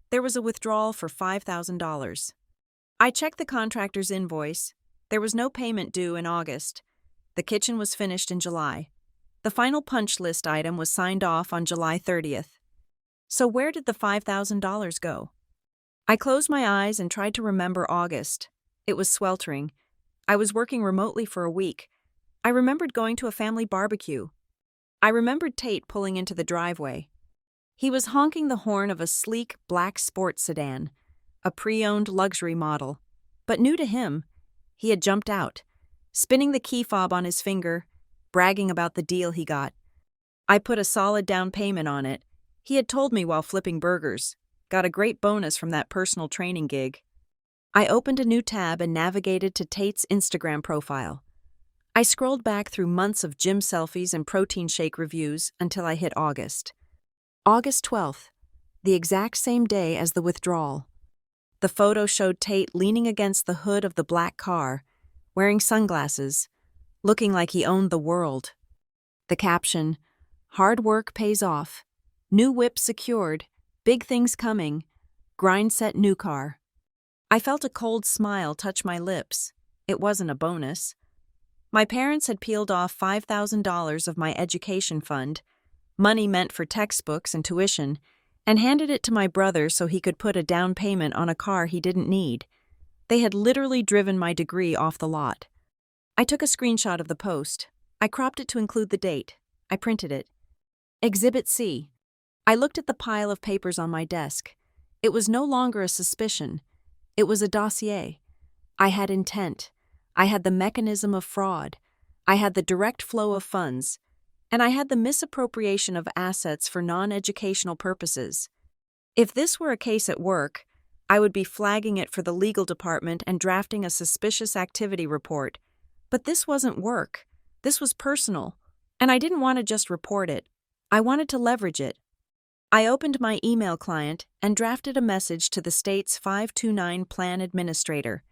A: there was a withdrawal for $5,000. I checked the contractor's invoice. There was no payment due in August. The kitchen was finished in July. The final punch list item was signed off on July 30th. So where did the $5,000 go? I closed my eyes and tried to remember August. It was sweltering. I was working remotely for a week. I remembered going to a family barbecue. I remembered Tate pulling into the driveway. He was honking the horn of a sleek black sports sedan, a pre-owned luxury model. But new to him, he had jumped out, spinning the key fob on his finger, bragging about the deal he got. I put a solid down payment on it. He had told me while flipping burgers. Got a great bonus from that personal training gig. I opened a new tab and navigated to Tate's Instagram profile. I scrolled back through months of gym selfies and protein shake reviews until I hit August. August 12th, the exact same day as the withdrawal. The photo showed Tate leaning against the hood of the black car, wearing sunglasses, looking like he owned the world. The caption, "Hard work pays off. New whip secured. Big things coming. Grind set new car." I felt a cold smile touch my lips. It wasn't a bonus. My parents had peeled off $5,000 of my education fund, money meant for textbooks and tuition, and handed it to my brother so he could put a down payment on a car he didn't need. They had literally driven my degree off the lot. I took a screenshot of the post. I cropped it to include the date. I printed it. Exhibit C. I looked at the pile of papers on my desk. It was no longer a suspicion. It was a dossier. I had intent. I had the mechanism of fraud. I had the direct flow of funds. And I had the misappropriation of assets for non-educational purposes. If this were a case at work, I would be flagging it for the legal department and drafting a suspicious activity report. But this wasn't work. This was personal. And I didn't want to just report it. I wanted to leverage it. I opened my email client and drafted a message to the state's 529 plan administrator,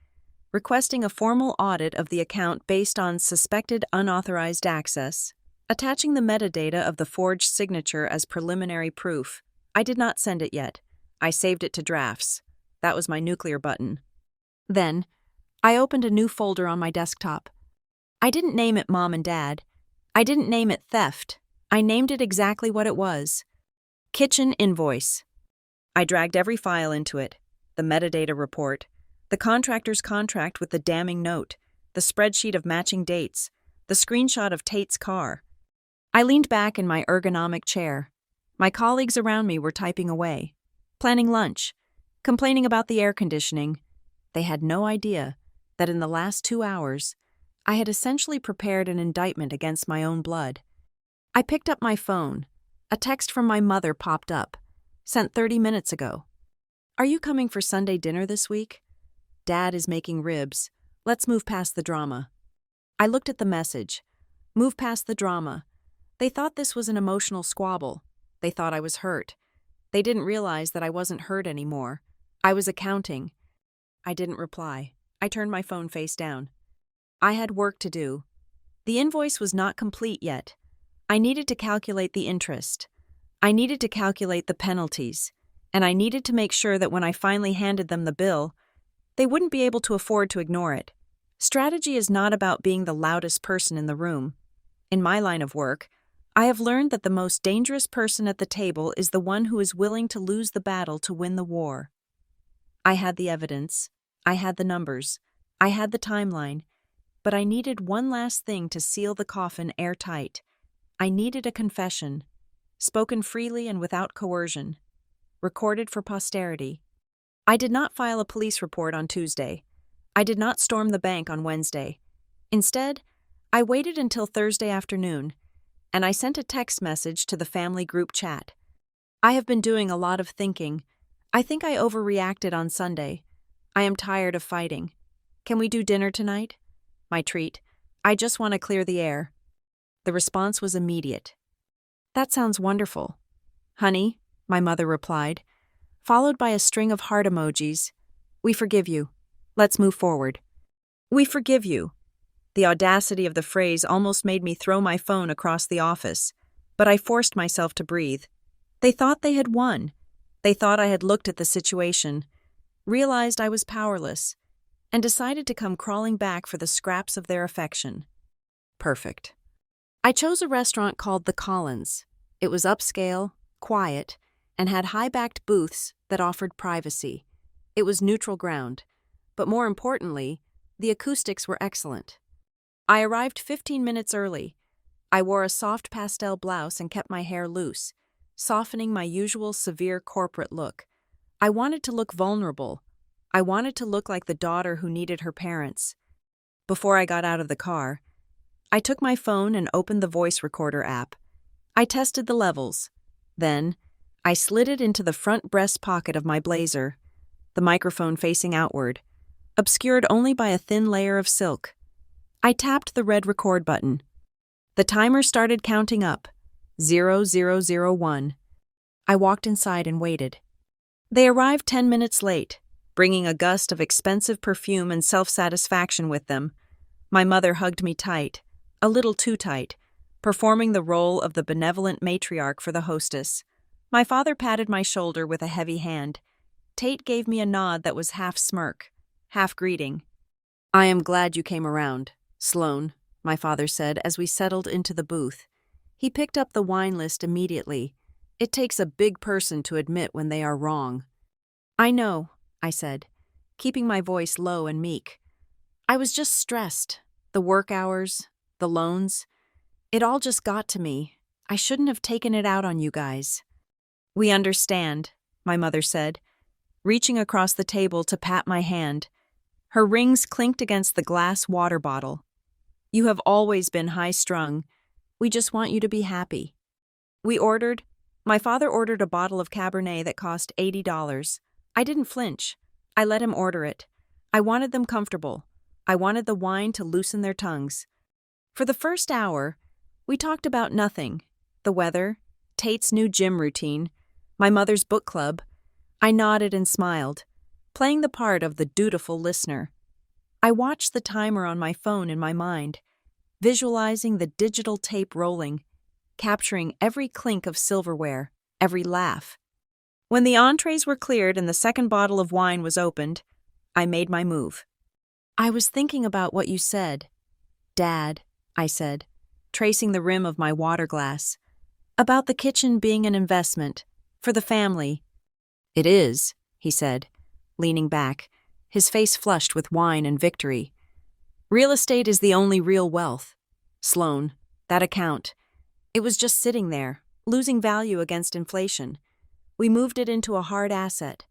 A: requesting a formal audit of the account based on suspected unauthorized access, attaching the metadata of the forged signature as preliminary proof. I did not send it yet. I saved it to drafts. That was my nuclear button. Then, I opened a new folder on my desktop. I didn't name it Mom and Dad. I didn't name it theft. I named it exactly what it was. Kitchen Invoice. I dragged every file into it. The metadata report, the contractor's contract with the damning note, the spreadsheet of matching dates, the screenshot of Tate's car. I leaned back in my ergonomic chair. My colleagues around me were typing away, planning lunch, complaining about the air conditioning. They had no idea that in the last 2 hours, I had essentially prepared an indictment against my own blood. I picked up my phone. A text from my mother popped up, sent 30 minutes ago. Are you coming for Sunday dinner this week? Dad is making ribs. Let's move past the drama. I looked at the message. Move past the drama. They thought this was an emotional squabble. They thought I was hurt. They didn't realize that I wasn't hurt anymore. I was accounting. I didn't reply. I turned my phone face down. I had work to do. The invoice was not complete yet. I needed to calculate the interest. I needed to calculate the penalties. And I needed to make sure that when I finally handed them the bill, they wouldn't be able to afford to ignore it. Strategy is not about being the loudest person in the room. In my line of work, I have learned that the most dangerous person at the table is the one who is willing to lose the battle to win the war. I had the evidence. I had the numbers. I had the timeline. But I needed one last thing to seal the coffin airtight. I needed a confession, spoken freely and without coercion, recorded for posterity. I did not file a police report on Tuesday. I did not storm the bank on Wednesday. Instead, I waited until Thursday afternoon, and I sent a text message to the family group chat. I have been doing a lot of thinking. I think I overreacted on Sunday. I am tired of fighting. Can we do dinner tonight? My treat. I just want to clear the air. The response was immediate. That sounds wonderful. Honey, my mother replied, followed by a string of heart emojis. We forgive you. Let's move forward. We forgive you. The audacity of the phrase almost made me throw my phone across the office, but I forced myself to breathe. They thought they had won. They thought I had looked at the situation, realized I was powerless, and decided to come crawling back for the scraps of their affection. Perfect. I chose a restaurant called The Collins. It was upscale, quiet, and had high-backed booths that offered privacy. It was neutral ground, but more importantly, the acoustics were excellent. I arrived 15 minutes early. I wore a soft pastel blouse and kept my hair loose, softening my usual severe corporate look. I wanted to look vulnerable. I wanted to look like the daughter who needed her parents. Before I got out of the car, I took my phone and opened the voice recorder app. I tested the levels. Then, I slid it into the front breast pocket of my blazer, the microphone facing outward, obscured only by a thin layer of silk. I tapped the red record button. The timer started counting up, 0001. I walked inside and waited. They arrived 10 minutes late, bringing a gust of expensive perfume and self-satisfaction with them. My mother hugged me tight, a little too tight, performing the role of the benevolent matriarch for the hostess. My father patted my shoulder with a heavy hand. Tate gave me a nod that was half smirk, half greeting. I am glad you came around, Sloane, my father said as we settled into the booth. He picked up the wine list immediately. It takes a big person to admit when they are wrong. I know, I said, keeping my voice low and meek. I was just stressed. The work hours, the loans. It all just got to me. I shouldn't have taken it out on you guys. We understand, my mother said, reaching across the table to pat my hand. Her rings clinked against the glass water bottle. You have always been high-strung. We just want you to be happy. My father ordered a bottle of Cabernet that cost $80. I didn't flinch. I let him order it. I wanted them comfortable. I wanted the wine to loosen their tongues. For the first hour, we talked about nothing. The weather, Tate's new gym routine, my mother's book club. I nodded and smiled, playing the part of the dutiful listener. I watched the timer on my phone in my mind. visualizing the digital tape rolling, capturing every clink of silverware, every laugh. When the entrees were cleared and the second bottle of wine was opened, I made my move. "I was thinking about what you said, Dad," I said, tracing the rim of my water glass. "About the kitchen being an investment, for the family." "It is," he said, leaning back, his face flushed with wine and victory. "Real estate is the only real wealth. Sloan, that account, it was just sitting there, losing value against inflation. We moved it into a hard asset."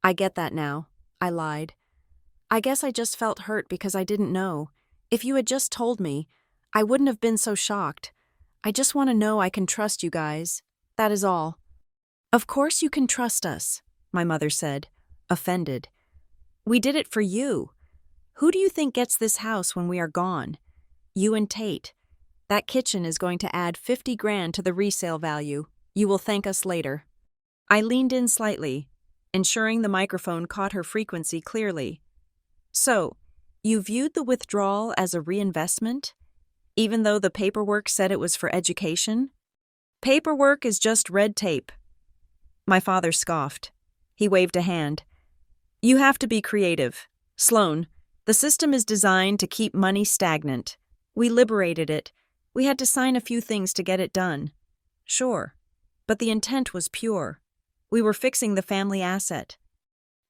A: "I get that now," I lied. "I guess I just felt hurt because I didn't know. If you had just told me, I wouldn't have been so shocked. I just want to know I can trust you guys. That is all." "Of course you can trust us," my mother said, offended. "We did it for you. Who do you think gets this house when we are gone? You and Tate. That kitchen is going to add 50 grand to the resale value. You will thank us later." I leaned in slightly, ensuring the microphone caught her frequency clearly. "So, you viewed the withdrawal as a reinvestment, even though the paperwork said it was for education?" "Paperwork is just red tape." My father scoffed. He waved a hand. "You have to be creative. Sloan, the system is designed to keep money stagnant. We liberated it. We had to sign a few things to get it done." "Sure. But the intent was pure. We were fixing the family asset."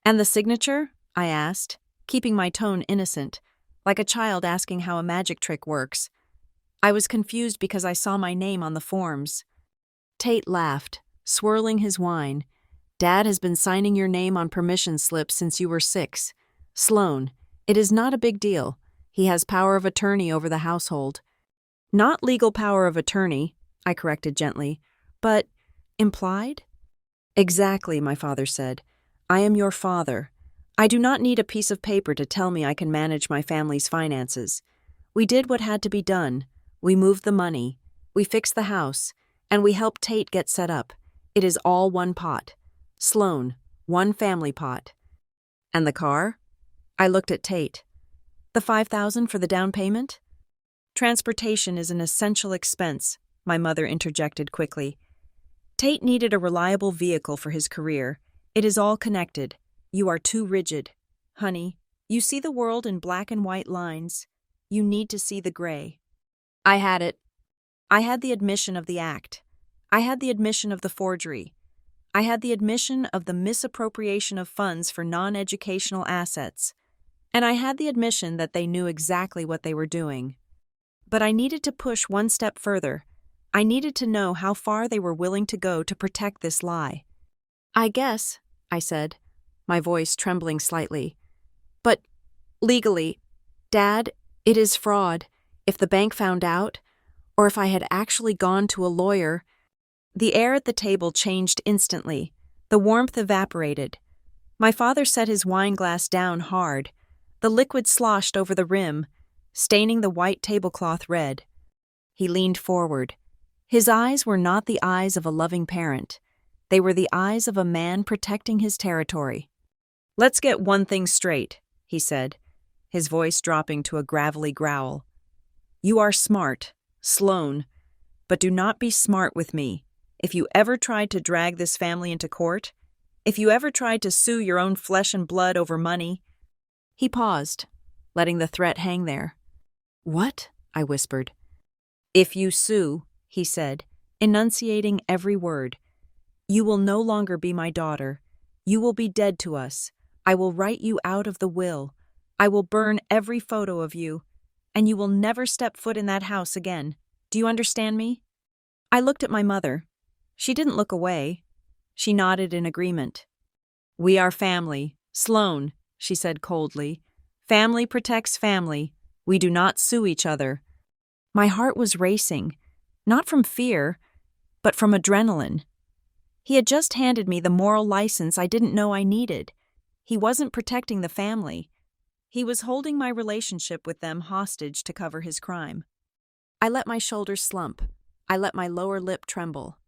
A: "And the signature?" I asked, keeping my tone innocent, like a child asking how a magic trick works. I was confused because I saw my name on the forms. Tate laughed, swirling his wine. "Dad has been signing your name on permission slips since you were 6. Sloan, it is not a big deal. He has power of attorney over the household." "Not legal power of attorney," I corrected gently, "but implied?" "Exactly," my father said. "I am your father. I do not need a piece of paper to tell me I can manage my family's finances. We did what had to be done. We moved the money. We fixed the house. And we helped Tate get set up. It is all one pot. Sloan, one family pot." "And the car?" I looked at Tate. "The $5,000 for the down payment?" "Transportation is an essential expense," my mother interjected quickly. "Tate needed a reliable vehicle for his career. It is all connected. You are too rigid. Honey, you see the world in black and white lines. You need to see the gray." I had it. I had the admission of the act. I had the admission of the forgery. I had the admission of the misappropriation of funds for non-educational assets. And I had the admission that they knew exactly what they were doing. But I needed to push one step further. I needed to know how far they were willing to go to protect this lie. "I guess," I said, my voice trembling slightly. "But legally, Dad, it is fraud. If the bank found out, or if I had actually gone to a lawyer—" The air at the table changed instantly. The warmth evaporated. My father set his wine glass down hard. The liquid sloshed over the rim, staining the white tablecloth red. He leaned forward. His eyes were not the eyes of a loving parent. They were the eyes of a man protecting his territory. "Let's get one thing straight," he said, his voice dropping to a gravelly growl. "You are smart, Sloan, but do not be smart with me. If you ever tried to drag this family into court, if you ever tried to sue your own flesh and blood over money—" He paused, letting the threat hang there. "What?" I whispered. "If you sue," he said, enunciating every word, "you will no longer be my daughter. You will be dead to us. I will write you out of the will. I will burn every photo of you, and you will never step foot in that house again. Do you understand me?" I looked at my mother. She didn't look away. She nodded in agreement. "We are family. Sloan," she said coldly. "Family protects family. We do not sue each other." My heart was racing, not from fear, but from adrenaline. He had just handed me the moral license I didn't know I needed. He wasn't protecting the family. He was holding my relationship with them hostage to cover his crime. I let my shoulders slump. I let my lower lip tremble.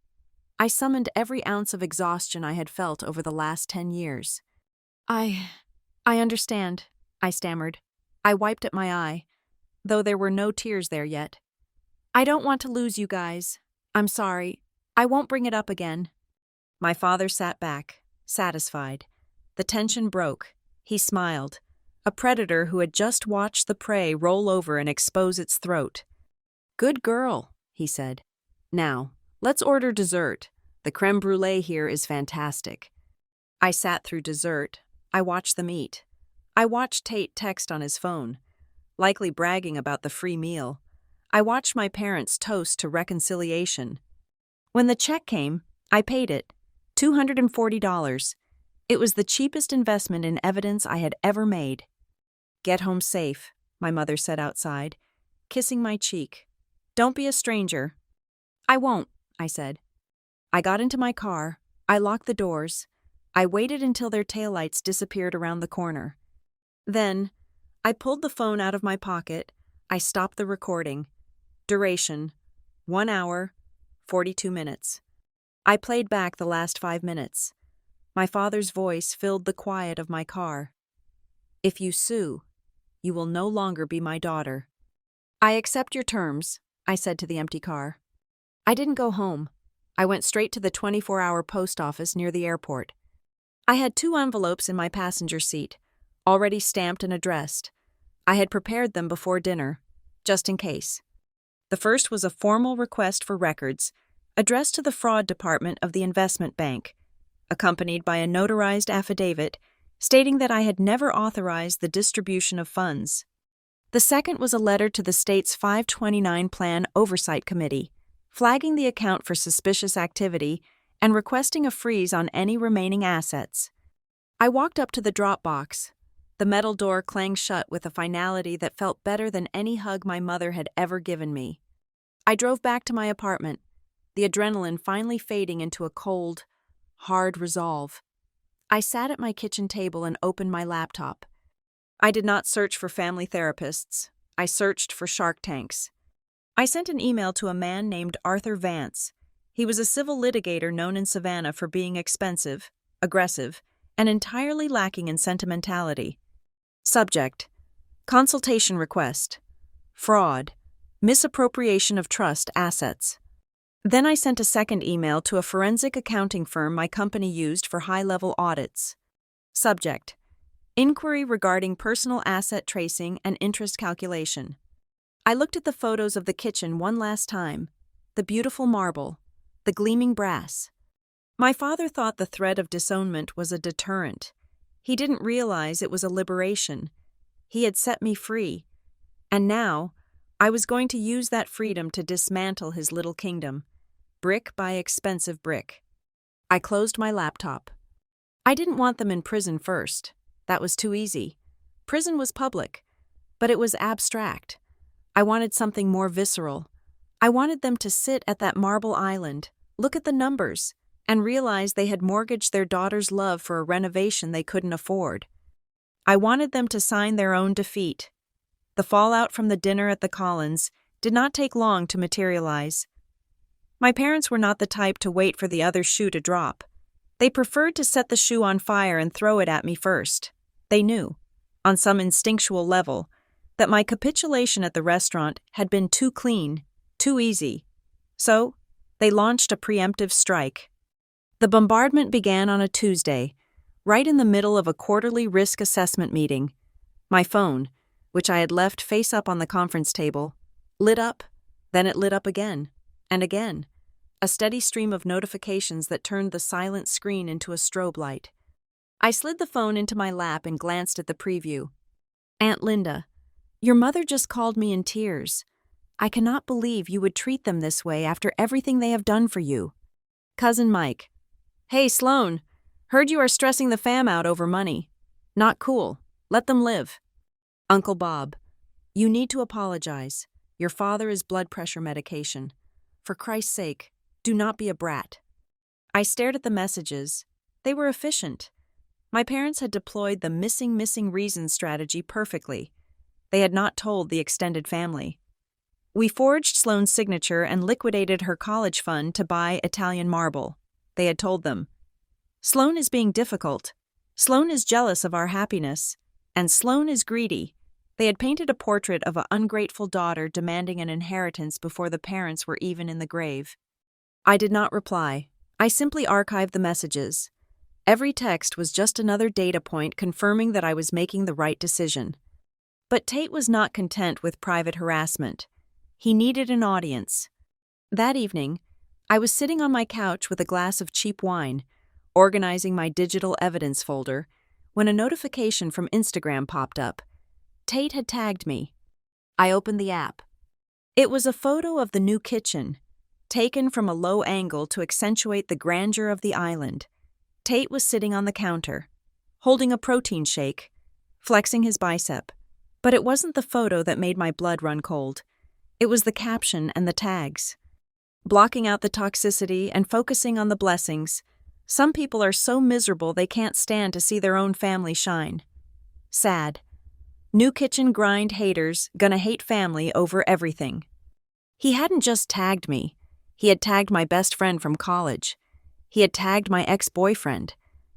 A: I summoned every ounce of exhaustion I had felt over the last 10 years. I understand," I stammered. I wiped at my eye. though there were no tears there yet. "I don't want to lose you guys. I'm sorry. I won't bring it up again." My father sat back, satisfied. The tension broke. He smiled. A predator who had just watched the prey roll over and expose its throat. "Good girl," he said. "Now, let's order dessert. The creme brulee here is fantastic." I sat through dessert. I watched them eat. I watched Tate text on his phone, likely bragging about the free meal. I watched my parents toast to reconciliation. When the check came, I paid it. $240. It was the cheapest investment in evidence I had ever made. "Get home safe," my mother said outside, kissing my cheek. "Don't be a stranger." "I won't," I said. I got into my car. I locked the doors. I waited until their taillights disappeared around the corner. Then, I pulled the phone out of my pocket. I stopped the recording. Duration: 1 hour, 42 minutes. I played back the last 5 minutes. My father's voice filled the quiet of my car. "If you sue, you will no longer be my daughter." "I accept your terms," I said to the empty car. I didn't go home. I went straight to the 24-hour post office near the airport. I had 2 envelopes in my passenger seat, already stamped and addressed. I had prepared them before dinner, just in case. The first was a formal request for records, addressed to the fraud department of the investment bank, accompanied by a notarized affidavit stating that I had never authorized the distribution of funds. The second was a letter to the state's 529 Plan Oversight Committee, flagging the account for suspicious activity and requesting a freeze on any remaining assets. I walked up to the drop box. The metal door clanged shut with a finality that felt better than any hug my mother had ever given me. I drove back to my apartment, the adrenaline finally fading into a cold, hard resolve. I sat at my kitchen table and opened my laptop. I did not search for family therapists. I searched for Shark Tanks. I sent an email to a man named Arthur Vance. He was a civil litigator known in Savannah for being expensive, aggressive, and entirely lacking in sentimentality. Subject: consultation request. Fraud. Misappropriation of trust assets. Then I sent a second email to a forensic accounting firm my company used for high-level audits. Subject: inquiry regarding personal asset tracing and interest calculation. I looked at the photos of the kitchen one last time, the beautiful marble, the gleaming brass. My father thought the threat of disownment was a deterrent. He didn't realize it was a liberation. He had set me free. And now, I was going to use that freedom to dismantle his little kingdom, brick by expensive brick. I closed my laptop. I didn't want them in prison first. That was too easy. Prison was public, but it was abstract. I wanted something more visceral. I wanted them to sit at that marble island, look at the numbers, and realize they had mortgaged their daughter's love for a renovation they couldn't afford. I wanted them to sign their own defeat. The fallout from the dinner at the Collins did not take long to materialize. My parents were not the type to wait for the other shoe to drop. They preferred to set the shoe on fire and throw it at me first. They knew, on some instinctual level, that my capitulation at the restaurant had been too clean, too easy. So, they launched a preemptive strike. The bombardment began on a Tuesday, right in the middle of a quarterly risk assessment meeting. My phone, which I had left face up on the conference table, lit up, then it lit up again, and again, a steady stream of notifications that turned the silent screen into a strobe light. I slid the phone into my lap and glanced at the preview. "Aunt Linda, your mother just called me in tears. I cannot believe you would treat them this way after everything they have done for you. Cousin Mike, hey Sloan, heard you are stressing the fam out over money. Not cool. Let them live. Uncle Bob, you need to apologize. Your father is blood pressure medication. For Christ's sake, do not be a brat." I stared at the messages. They were efficient. My parents had deployed the missing reason strategy perfectly. They had not told the extended family. We forged Sloane's signature and liquidated her college fund to buy Italian marble. They had told them. Sloane is being difficult. Sloane is jealous of our happiness. And Sloane is greedy. They had painted a portrait of an ungrateful daughter demanding an inheritance before the parents were even in the grave. I did not reply. I simply archived the messages. Every text was just another data point confirming that I was making the right decision. But Tate was not content with private harassment. He needed an audience. That evening, I was sitting on my couch with a glass of cheap wine, organizing my digital evidence folder, when a notification from Instagram popped up. Tate had tagged me. I opened the app. It was a photo of the new kitchen, taken from a low angle to accentuate the grandeur of the island. Tate was sitting on the counter, holding a protein shake, flexing his bicep. But it wasn't the photo that made my blood run cold. It was the caption and the tags. Blocking out the toxicity and focusing on the blessings. Some people are so miserable they can't stand to see their own family shine. Sad. New kitchen grind haters gonna hate family over everything. He hadn't just tagged me. He had tagged my best friend from college. He had tagged my ex-boyfriend.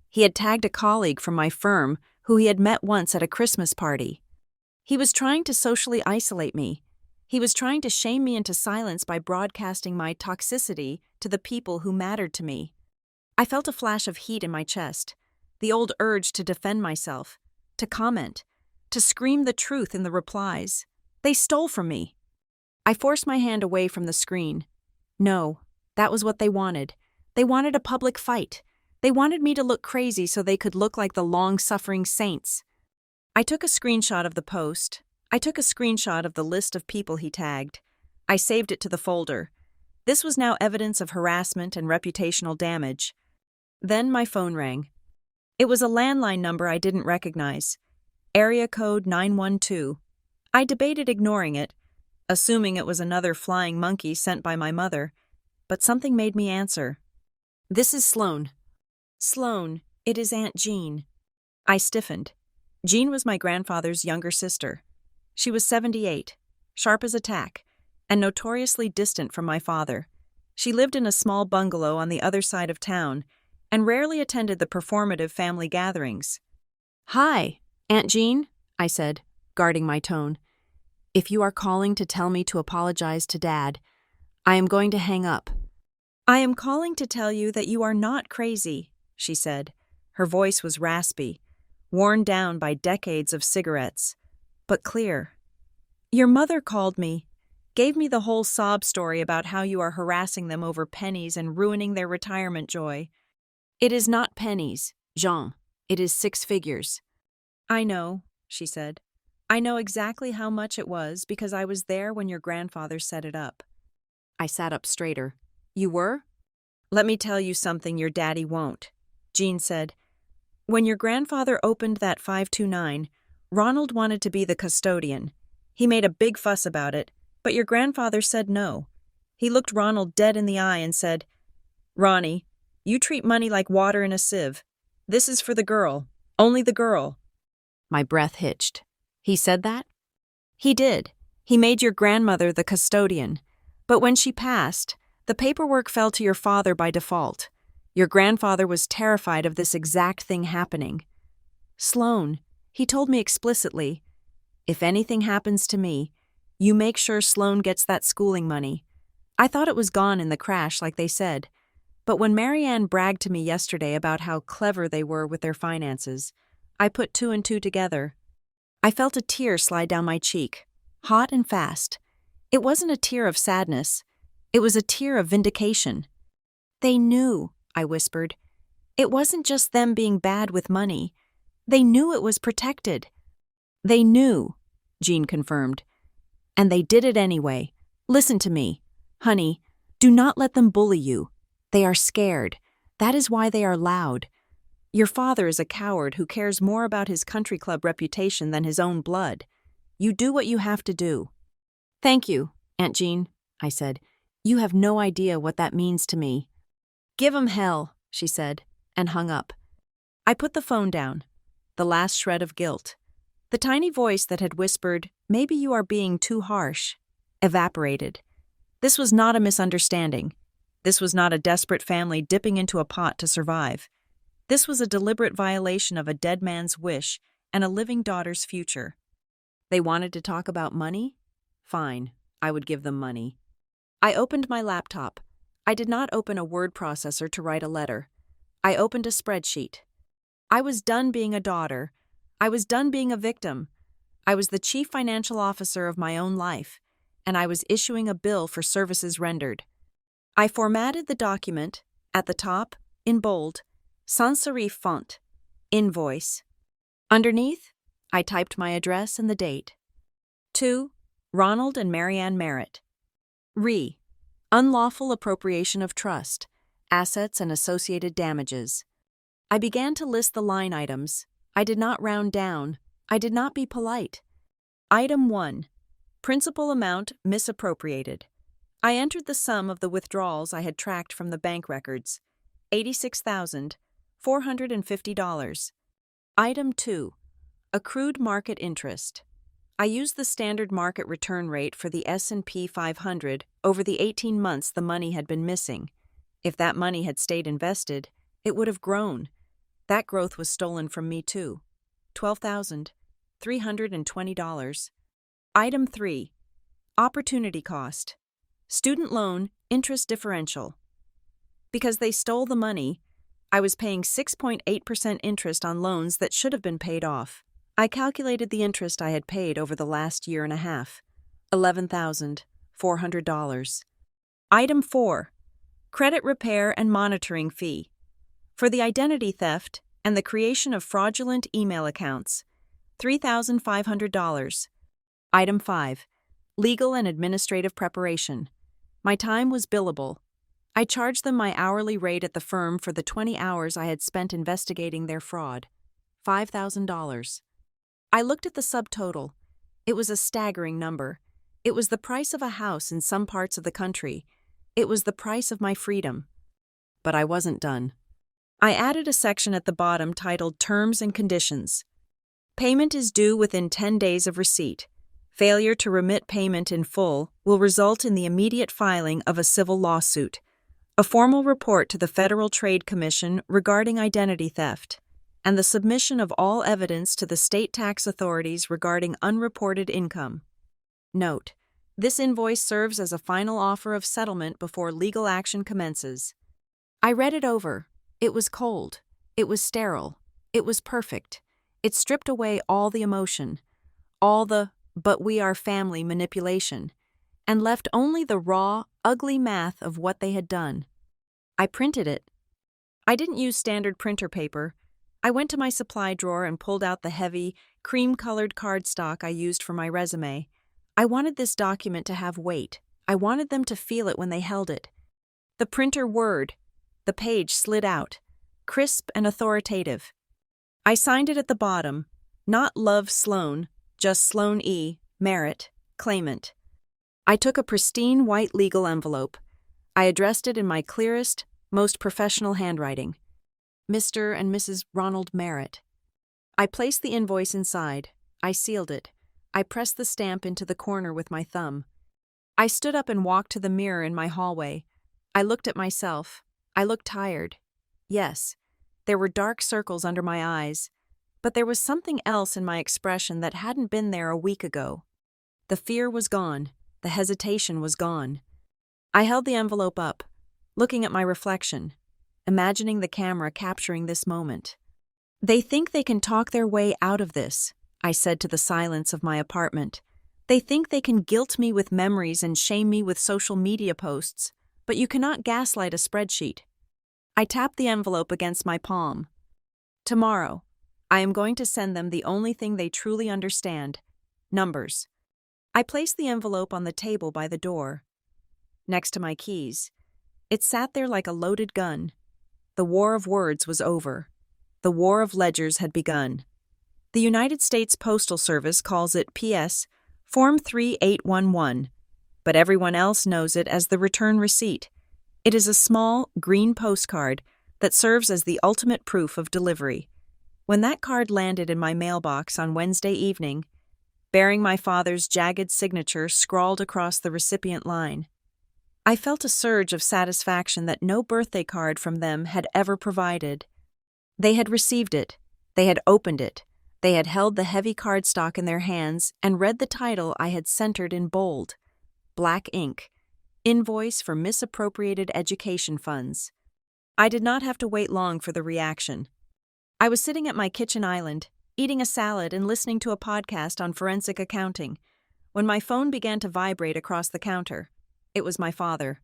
A: He had tagged a colleague from my firm who he had met once at a Christmas party. He was trying to socially isolate me. He was trying to shame me into silence by broadcasting my toxicity to the people who mattered to me. I felt a flash of heat in my chest, the old urge to defend myself, to comment, to scream the truth in the replies. They stole from me. I forced my hand away from the screen. No, that was what they wanted. They wanted a public fight. They wanted me to look crazy so they could look like the long-suffering saints. I took a screenshot of the post. I took a screenshot of the list of people he tagged. I saved it to the folder. This was now evidence of harassment and reputational damage. Then my phone rang. It was a landline number I didn't recognize. Area code 912. I debated ignoring it, assuming it was another flying monkey sent by my mother, but something made me answer. This is Sloan. Sloan, it is Aunt Jean. I stiffened. Jean was my grandfather's younger sister. She was 78, sharp as a tack, and notoriously distant from my father. She lived in a small bungalow on the other side of town and rarely attended the performative family gatherings. Hi, Aunt Jean, I said, guarding my tone. If you are calling to tell me to apologize to Dad, I am going to hang up. I am calling to tell you that you are not crazy, she said. Her voice was raspy, worn down by decades of cigarettes, but clear. Your mother called me, gave me the whole sob story about how you are harassing them over pennies and ruining their retirement joy. It is not pennies, Jean. It is 6 figures. I know, she said. I know exactly how much it was because I was there when your grandfather set it up. I sat up straighter. You were? Let me tell you something your daddy won't, Jean said. When your grandfather opened that 529, Ronald wanted to be the custodian. He made a big fuss about it, but your grandfather said no. He looked Ronald dead in the eye and said, Ronnie, you treat money like water in a sieve. This is for the girl, only the girl. My breath hitched. He said that? He did. He made your grandmother the custodian. But when she passed, the paperwork fell to your father by default. Your grandfather was terrified of this exact thing happening. Sloan, he told me explicitly, if anything happens to me, you make sure Sloan gets that schooling money. I thought it was gone in the crash like they said. But when Marianne bragged to me yesterday about how clever they were with their finances, I put 2 and 2 together. I felt a tear slide down my cheek, hot and fast. It wasn't a tear of sadness. It was a tear of vindication. They knew, I whispered. It wasn't just them being bad with money. They knew it was protected. They knew, Jean confirmed. And they did it anyway. Listen to me. Honey, do not let them bully you. They are scared. That is why they are loud. Your father is a coward who cares more about his country club reputation than his own blood. You do what you have to do. Thank you, Aunt Jean, I said. You have no idea what that means to me. Give 'em hell, she said, and hung up. I put the phone down. The last shred of guilt. The tiny voice that had whispered, maybe you are being too harsh, evaporated. This was not a misunderstanding. This was not a desperate family dipping into a pot to survive. This was a deliberate violation of a dead man's wish and a living daughter's future. They wanted to talk about money? Fine, I would give them money. I opened my laptop. I did not open a word processor to write a letter. I opened a spreadsheet. I was done being a daughter. I was done being a victim. I was the chief financial officer of my own life, and I was issuing a bill for services rendered. I formatted the document, at the top, in bold, sans serif font, Invoice. Underneath, I typed my address and the date. To Ronald and Marianne Merritt. Re. Unlawful appropriation of trust, assets and associated damages. I began to list the line items. I did not round down. I did not be polite. Item 1. Principal amount misappropriated. I entered the sum of the withdrawals I had tracked from the bank records. $86,450. Item 2. Accrued market interest. I used the standard market return rate for the S&P 500 over the 18 months the money had been missing. If that money had stayed invested, it would have grown. That growth was stolen from me too. $12,320. Item 3. Opportunity cost. Student loan interest differential. Because they stole the money, I was paying 6.8% interest on loans that should have been paid off. I calculated the interest I had paid over the last year and a half. $11,400. Item 4. Credit repair and monitoring fee. For the identity theft and the creation of fraudulent email accounts. $3,500. Item 5. Legal and administrative preparation. My time was billable. I charged them my hourly rate at the firm for the 20 hours I had spent investigating their fraud. $5,000. I looked at the subtotal. It was a staggering number. It was the price of a house in some parts of the country. It was the price of my freedom. But I wasn't done. I added a section at the bottom titled Terms and Conditions. Payment is due within 10 days of receipt. Failure to remit payment in full will result in the immediate filing of a civil lawsuit. A formal report to the Federal Trade Commission regarding identity theft, and the submission of all evidence to the state tax authorities regarding unreported income. Note: this invoice serves as a final offer of settlement before legal action commences. I read it over. It was cold. It was sterile. It was perfect. It stripped away all the emotion, all the "but we are family" manipulation, and left only the raw, ugly math of what they had done. I printed it. I didn't use standard printer paper. I went to my supply drawer and pulled out the heavy, cream-colored cardstock I used for my resume. I wanted this document to have weight. I wanted them to feel it when they held it. The printer whirred. The page slid out, crisp and authoritative. I signed it at the bottom, not Love Sloan, just Sloan E. Merritt, claimant. I took a pristine white legal envelope. I addressed it in my clearest, most professional handwriting. Mr. and Mrs. Ronald Merritt. I placed the invoice inside. I sealed it. I pressed the stamp into the corner with my thumb. I stood up and walked to the mirror in my hallway. I looked at myself. I looked tired. Yes, there were dark circles under my eyes, but there was something else in my expression that hadn't been there a week ago. The fear was gone. The hesitation was gone. I held the envelope up, looking at my reflection, imagining the camera capturing this moment. They think they can talk their way out of this, I said to the silence of my apartment. They think they can guilt me with memories and shame me with social media posts, but you cannot gaslight a spreadsheet. I tapped the envelope against my palm. Tomorrow, I am going to send them the only thing they truly understand: numbers. I placed the envelope on the table by the door, next to my keys. It sat there like a loaded gun. The war of words was over. The war of ledgers had begun. The United States Postal Service calls it P.S. Form 3811, but everyone else knows it as the return receipt. It is a small, green postcard that serves as the ultimate proof of delivery. When that card landed in my mailbox on Wednesday evening, bearing my father's jagged signature scrawled across the recipient line, I felt a surge of satisfaction that no birthday card from them had ever provided. They had received it. They had opened it. They had held the heavy cardstock in their hands and read the title I had centered in bold. Black ink. Invoice for misappropriated education funds. I did not have to wait long for the reaction. I was sitting at my kitchen island, eating a salad and listening to a podcast on forensic accounting, when my phone began to vibrate across the counter. It was my father.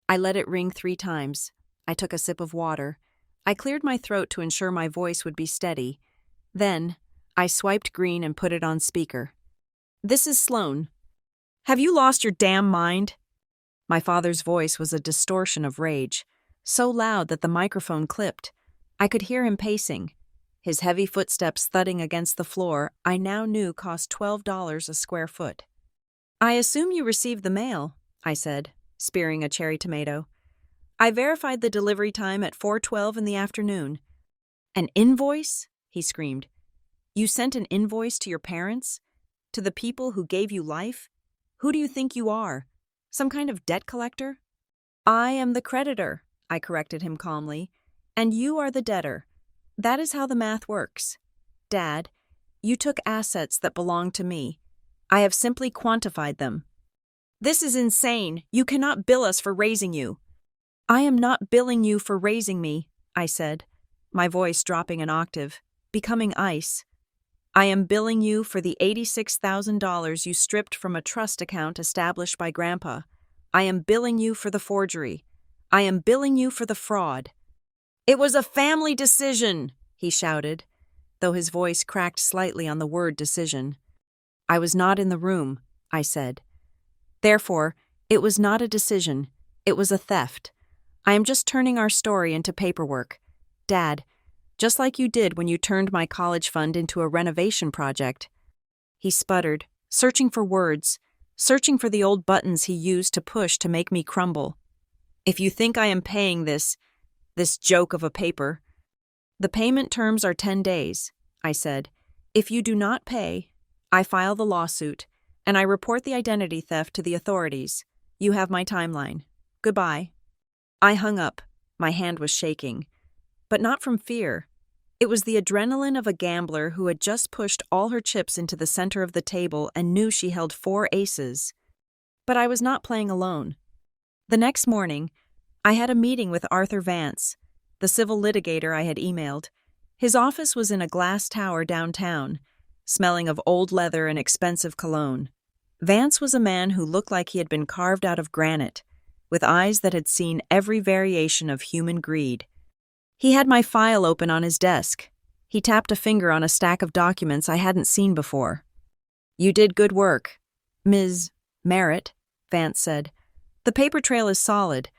A: I let it ring 3 times. I took a sip of water. I cleared my throat to ensure my voice would be steady. Then, I swiped green and put it on speaker. "This is Sloan. Have you lost your damn mind?" My father's voice was a distortion of rage, so loud that the microphone clipped. I could hear him pacing. His heavy footsteps thudding against the floor I now knew cost $12 a square foot. "I assume you received the mail," I said, spearing a cherry tomato. "I verified the delivery time at 4:12 in the afternoon." "An invoice?" he screamed. "You sent an invoice to your parents? To the people who gave you life? Who do you think you are? Some kind of debt collector?" "I am the creditor," I corrected him calmly, "and you are the debtor. That is how the math works. Dad, you took assets that belong to me. I have simply quantified them." "This is insane. You cannot bill us for raising you." "I am not billing you for raising me," I said, my voice dropping an octave, becoming ice. "I am billing you for the $86,000 you stripped from a trust account established by Grandpa. I am billing you for the forgery. I am billing you for the fraud." "It was a family decision," he shouted, though his voice cracked slightly on the word decision. "I was not in the room," I said. "Therefore, it was not a decision. It was a theft. I am just turning our story into paperwork. Dad, just like you did when you turned my college fund into a renovation project." He sputtered, searching for words, searching for the old buttons he used to push to make me crumble. "If you think I am paying this joke of a paper—" "The payment terms are 10 days, I said. "If you do not pay, I file the lawsuit, and I report the identity theft to the authorities. You have my timeline. Goodbye." I hung up. My hand was shaking. But not from fear. It was the adrenaline of a gambler who had just pushed all her chips into the center of the table and knew she held 4 aces. But I was not playing alone. The next morning, I had a meeting with Arthur Vance, the civil litigator I had emailed. His office was in a glass tower downtown, smelling of old leather and expensive cologne. Vance was a man who looked like he had been carved out of granite, with eyes that had seen every variation of human greed. He had my file open on his desk. He tapped a finger on a stack of documents I hadn't seen before. "You did good work, Ms. Merritt," Vance said. "The paper trail is solid.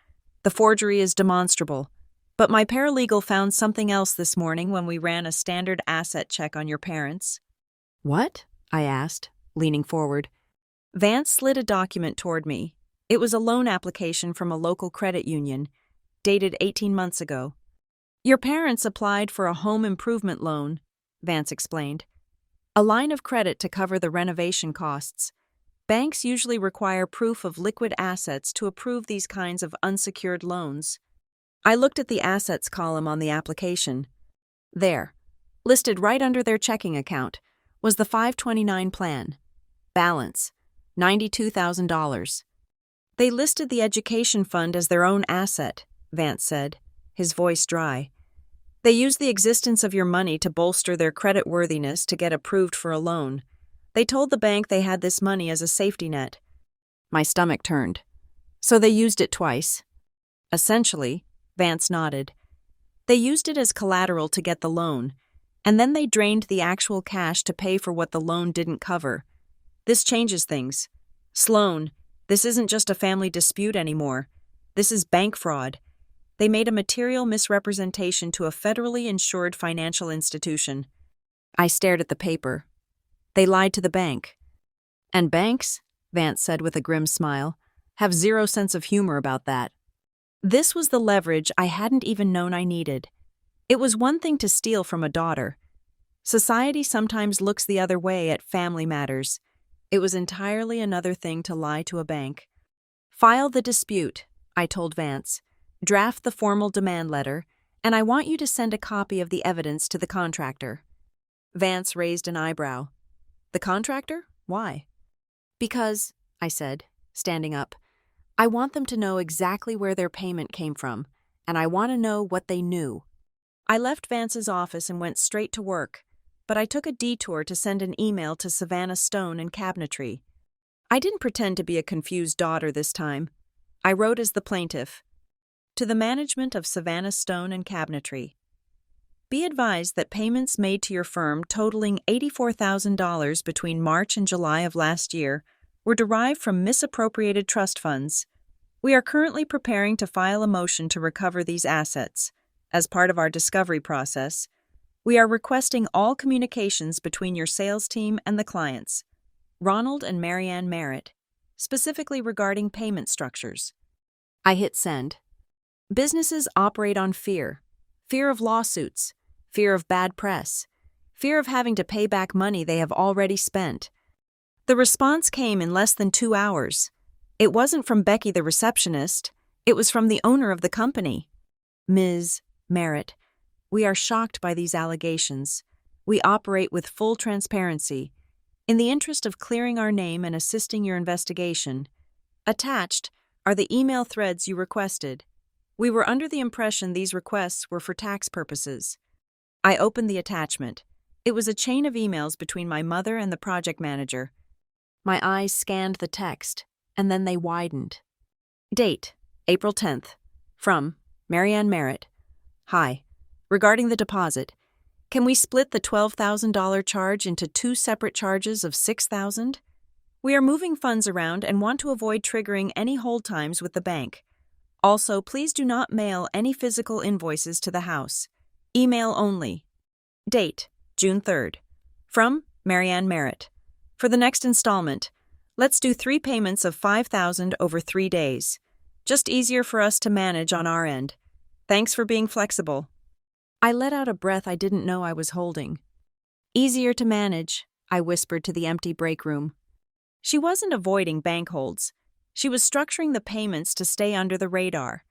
A: The forgery is demonstrable. But my paralegal found something else this morning when we ran a standard asset check on your parents." "What?" I asked, leaning forward. Vance slid a document toward me. It was a loan application from a local credit union, dated 18 months ago. "Your parents applied for a home improvement loan," Vance explained. "A line of credit to cover the renovation costs. Banks usually require proof of liquid assets to approve these kinds of unsecured loans." I looked at the assets column on the application. There, listed right under their checking account, was the 529 plan. Balance, $92,000. "They listed the education fund as their own asset," Vance said, his voice dry. "They used the existence of your money to bolster their creditworthiness to get approved for a loan. They told the bank they had this money as a safety net." My stomach turned. "So they used it twice?" "Essentially," Vance nodded. "They used it as collateral to get the loan, and then they drained the actual cash to pay for what the loan didn't cover. This changes things. Sloan, this isn't just a family dispute anymore. This is bank fraud. They made a material misrepresentation to a federally insured financial institution." I stared at the paper. "They lied to the bank." "And banks," Vance said with a grim smile, "have zero sense of humor about that." This was the leverage I hadn't even known I needed. It was one thing to steal from a daughter. Society sometimes looks the other way at family matters. It was entirely another thing to lie to a bank. "File the dispute," I told Vance. "Draft the formal demand letter, and I want you to send a copy of the evidence to the contractor." Vance raised an eyebrow. The contractor? Why? Because, I said, standing up, I want them to know exactly where their payment came from, and I want to know what they knew. I left Vance's office and went straight to work, but I took a detour to send an email to Savannah Stone in Cabinetry. I didn't pretend to be a confused daughter this time. I wrote as the plaintiff. To the management of Savannah Stone and Cabinetry. Be advised that payments made to your firm totaling $84,000 between March and July of last year were derived from misappropriated trust funds. We are currently preparing to file a motion to recover these assets. As part of our discovery process, we are requesting all communications between your sales team and the clients, Ronald and Marianne Merritt, specifically regarding payment structures. I hit send. Businesses operate on fear of lawsuits, fear of bad press, fear of having to pay back money they have already spent. The response came in less than 2 hours. It wasn't from Becky the receptionist, it was from the owner of the company. Ms. Merritt, we are shocked by these allegations. We operate with full transparency. In the interest of clearing our name and assisting your investigation, attached are the email threads you requested. We were under the impression these requests were for tax purposes. I opened the attachment. It was a chain of emails between my mother and the project manager. My eyes scanned the text, and then they widened. Date, April 10th. From Marianne Merritt. Hi. Regarding the deposit, can we split the $12,000 charge into 2 separate charges of $6,000? We are moving funds around and want to avoid triggering any hold times with the bank. Also, please do not mail any physical invoices to the house. Email only. Date, June 3rd. From Marianne Merritt. For the next installment, let's do 3 payments of $5,000 over 3 days. Just easier for us to manage on our end. Thanks for being flexible. I let out a breath I didn't know I was holding. Easier to manage, I whispered to the empty break room. She wasn't avoiding bank holds. She was structuring the payments to stay under the radar.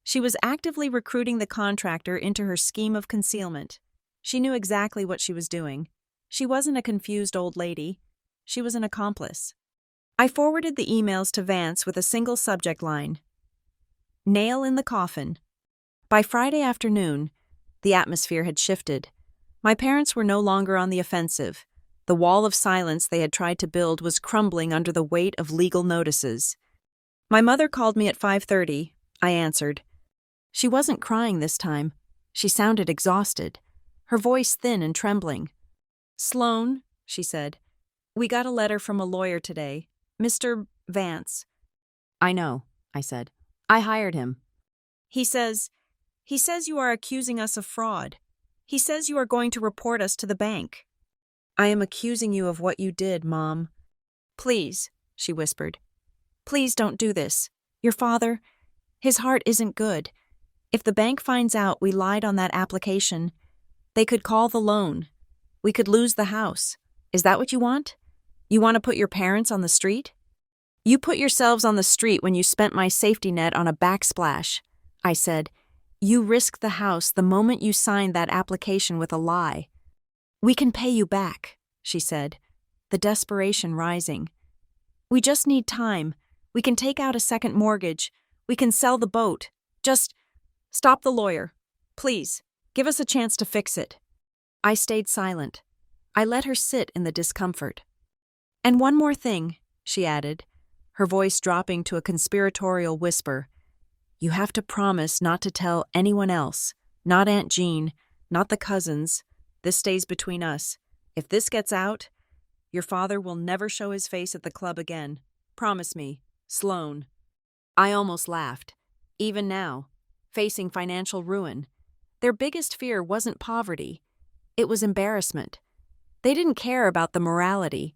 A: She was actively recruiting the contractor into her scheme of concealment. She knew exactly what she was doing. She wasn't a confused old lady. She was an accomplice. I forwarded the emails to Vance with a single subject line. Nail in the coffin. By Friday afternoon, the atmosphere had shifted. My parents were no longer on the offensive. The wall of silence they had tried to build was crumbling under the weight of legal notices. My mother called me at 5:30. I answered. She wasn't crying this time. She sounded exhausted, her voice thin and trembling. Sloan, she said, we got a letter from a lawyer today. Mr. Vance. I know, I said. I hired him. He says you are accusing us of fraud. He says you are going to report us to the bank. I am accusing you of what you did, Mom. Please, she whispered. Please don't do this. Your father, his heart isn't good. If the bank finds out we lied on that application, they could call the loan. We could lose the house. Is that what you want? You want to put your parents on the street? You put yourselves on the street when you spent my safety net on a backsplash, I said. You risked the house the moment you signed that application with a lie. We can pay you back, she said, the desperation rising. We just need time. We can take out a second mortgage. We can sell the boat. Just stop the lawyer. Please, give us a chance to fix it. I stayed silent. I let her sit in the discomfort. And one more thing, she added, her voice dropping to a conspiratorial whisper. You have to promise not to tell anyone else, not Aunt Jean, not the cousins. This stays between us. If this gets out, your father will never show his face at the club again. Promise me, Sloan. I almost laughed. Even now, facing financial ruin, their biggest fear wasn't poverty. It was embarrassment. They didn't care about the morality.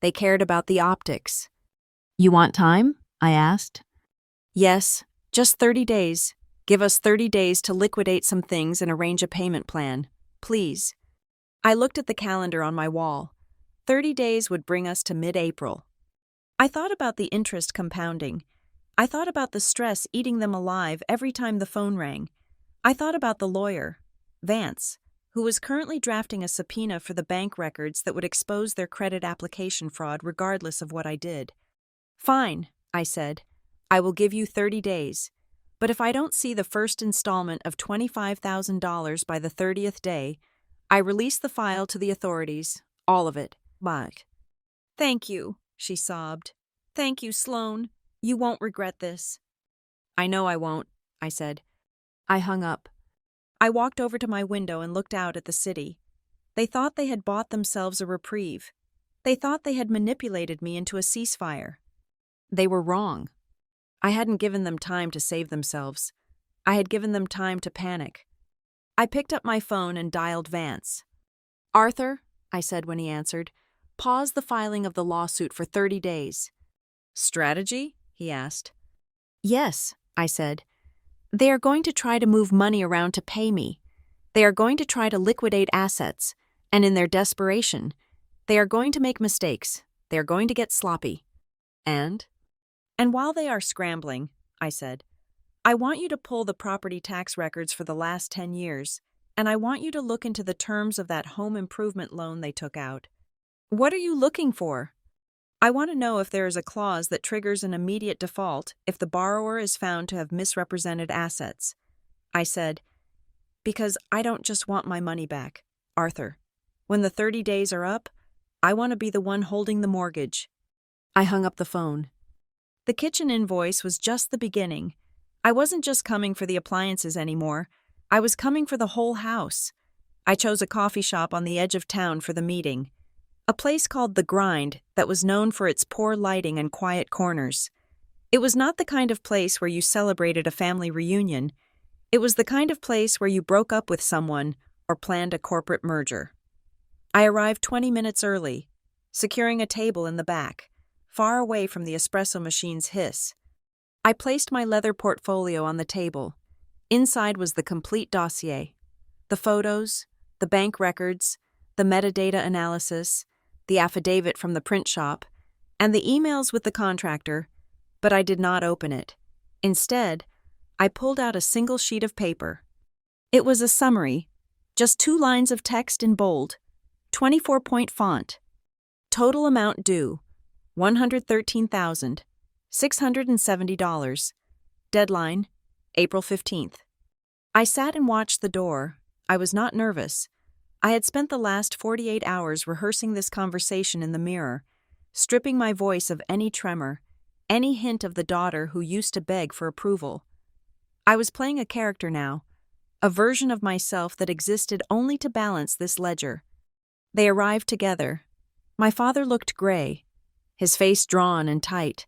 A: They cared about the optics. You want time? I asked. Yes. Just 30 days. Give us 30 days to liquidate some things and arrange a payment plan. Please. I looked at the calendar on my wall. 30 days would bring us to mid-April. I thought about the interest compounding. I thought about the stress eating them alive every time the phone rang. I thought about the lawyer, Vance, who was currently drafting a subpoena for the bank records that would expose their credit application fraud regardless of what I did. Fine, I said. I will give you 30 days. But if I don't see the first installment of $25,000 by the 30th day, I release the file to the authorities, all of it. Mike. Thank you, she sobbed. Thank you, Sloan. You won't regret this. I know I won't, I said. I hung up. I walked over to my window and looked out at the city. They thought they had bought themselves a reprieve. They thought they had manipulated me into a ceasefire. They were wrong. I hadn't given them time to save themselves. I had given them time to panic. I picked up my phone and dialed Vance. Arthur, I said when he answered, pause the filing of the lawsuit for 30 days. Strategy? He asked. Yes, I said. They are going to try to move money around to pay me. They are going to try to liquidate assets, and in their desperation, they are going to make mistakes. They are going to get sloppy. And while they are scrambling, I said, I want you to pull the property tax records for the last 10 years, and I want you to look into the terms of that home improvement loan they took out. What are you looking for? I want to know if there is a clause that triggers an immediate default if the borrower is found to have misrepresented assets. I said, because I don't just want my money back, Arthur. When the 30 days are up, I want to be the one holding the mortgage. I hung up the phone. The kitchen invoice was just the beginning. I wasn't just coming for the appliances anymore. I was coming for the whole house. I chose a coffee shop on the edge of town for the meeting. A place called The Grind that was known for its poor lighting and quiet corners. It was not the kind of place where you celebrated a family reunion. It was the kind of place where you broke up with someone or planned a corporate merger. I arrived 20 minutes early, securing a table in the back, far away from the espresso machine's hiss. I placed my leather portfolio on the table. Inside was the complete dossier. The photos, the bank records, the metadata analysis, the affidavit from the print shop, and the emails with the contractor, but I did not open it. Instead, I pulled out a single sheet of paper. It was a summary, just 2 lines of text in bold, 24-point font. Total amount due, $113,670. Deadline, April 15th. I sat and watched the door. I was not nervous. I had spent the last 48 hours rehearsing this conversation in the mirror, stripping my voice of any tremor, any hint of the daughter who used to beg for approval. I was playing a character now, a version of myself that existed only to balance this ledger. They arrived together. My father looked gray, his face drawn and tight,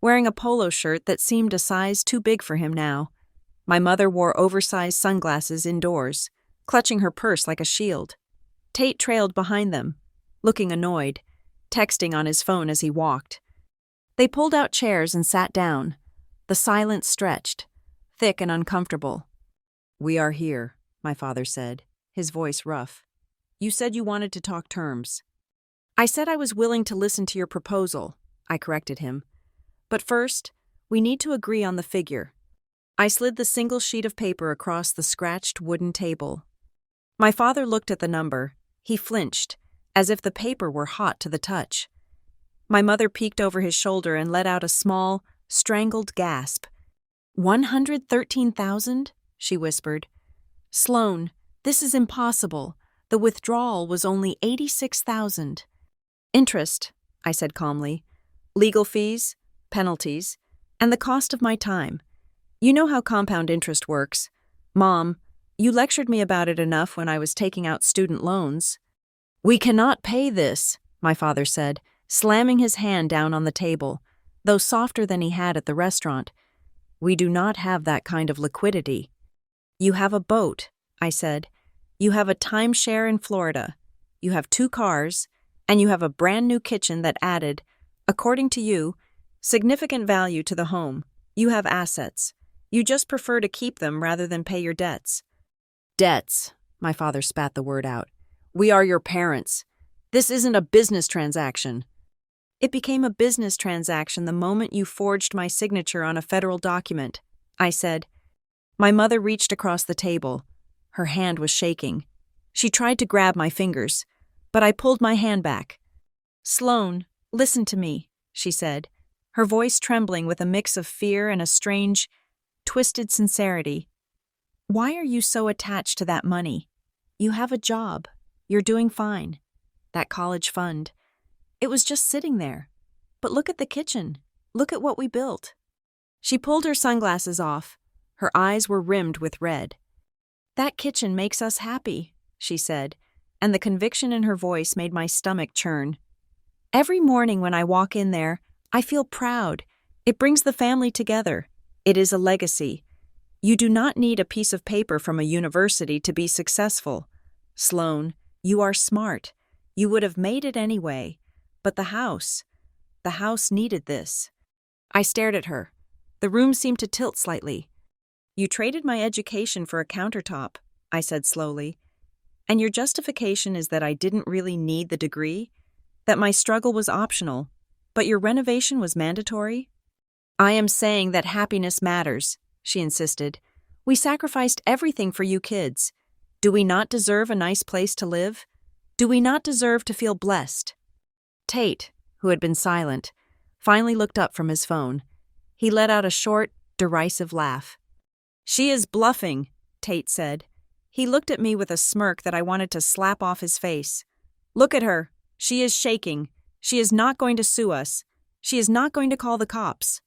A: wearing a polo shirt that seemed a size too big for him now. My mother wore oversized sunglasses indoors, clutching her purse like a shield. Tate trailed behind them, looking annoyed, texting on his phone as he walked. They pulled out chairs and sat down. The silence stretched, thick and uncomfortable. "We are here," my father said, his voice rough. "You said you wanted to talk terms." "I said I was willing to listen to your proposal," I corrected him. "But first, we need to agree on the figure." I slid the single sheet of paper across the scratched wooden table. My father looked at the number. He flinched, as if the paper were hot to the touch. My mother peeked over his shoulder and let out a small, strangled gasp. 113,000? She whispered. "Sloan, this is impossible. The withdrawal was only 86,000. "Interest," I said calmly. "Legal fees, penalties, and the cost of my time. You know how compound interest works. Mom, you lectured me about it enough when I was taking out student loans." "We cannot pay this," my father said, slamming his hand down on the table, though softer than he had at the restaurant. "We do not have that kind of liquidity." "You have a boat," I said. "You have a timeshare in Florida. You have 2 cars, and you have a brand new kitchen that added, according to you, significant value to the home. You have assets. You just prefer to keep them rather than pay your debts." "Debts," my father spat the word out. "We are your parents. This isn't a business transaction." "It became a business transaction the moment you forged my signature on a federal document," I said. My mother reached across the table. Her hand was shaking. She tried to grab my fingers, but I pulled my hand back. "Sloan, listen to me," she said, her voice trembling with a mix of fear and a strange, twisted sincerity. "Why are you so attached to that money? You have a job. You're doing fine. That college fund. It was just sitting there. But look at the kitchen. Look at what we built." She pulled her sunglasses off. Her eyes were rimmed with red. "That kitchen makes us happy," she said, and the conviction in her voice made my stomach churn. "Every morning when I walk in there, I feel proud. It brings the family together. It is a legacy. You do not need a piece of paper from a university to be successful. Sloan, you are smart. You would have made it anyway. But the house needed this." I stared at her. The room seemed to tilt slightly. "You traded my education for a countertop," I said slowly. "And your justification is that I didn't really need the degree? That my struggle was optional, but your renovation was mandatory?" "I am saying that happiness matters," she insisted. "We sacrificed everything for you kids. Do we not deserve a nice place to live? Do we not deserve to feel blessed?" Tate, who had been silent, finally looked up from his phone. He let out a short, derisive laugh. "She is bluffing," Tate said. He looked at me with a smirk that I wanted to slap off his face. "Look at her. She is shaking. She is not going to sue us. She is not going to call the cops."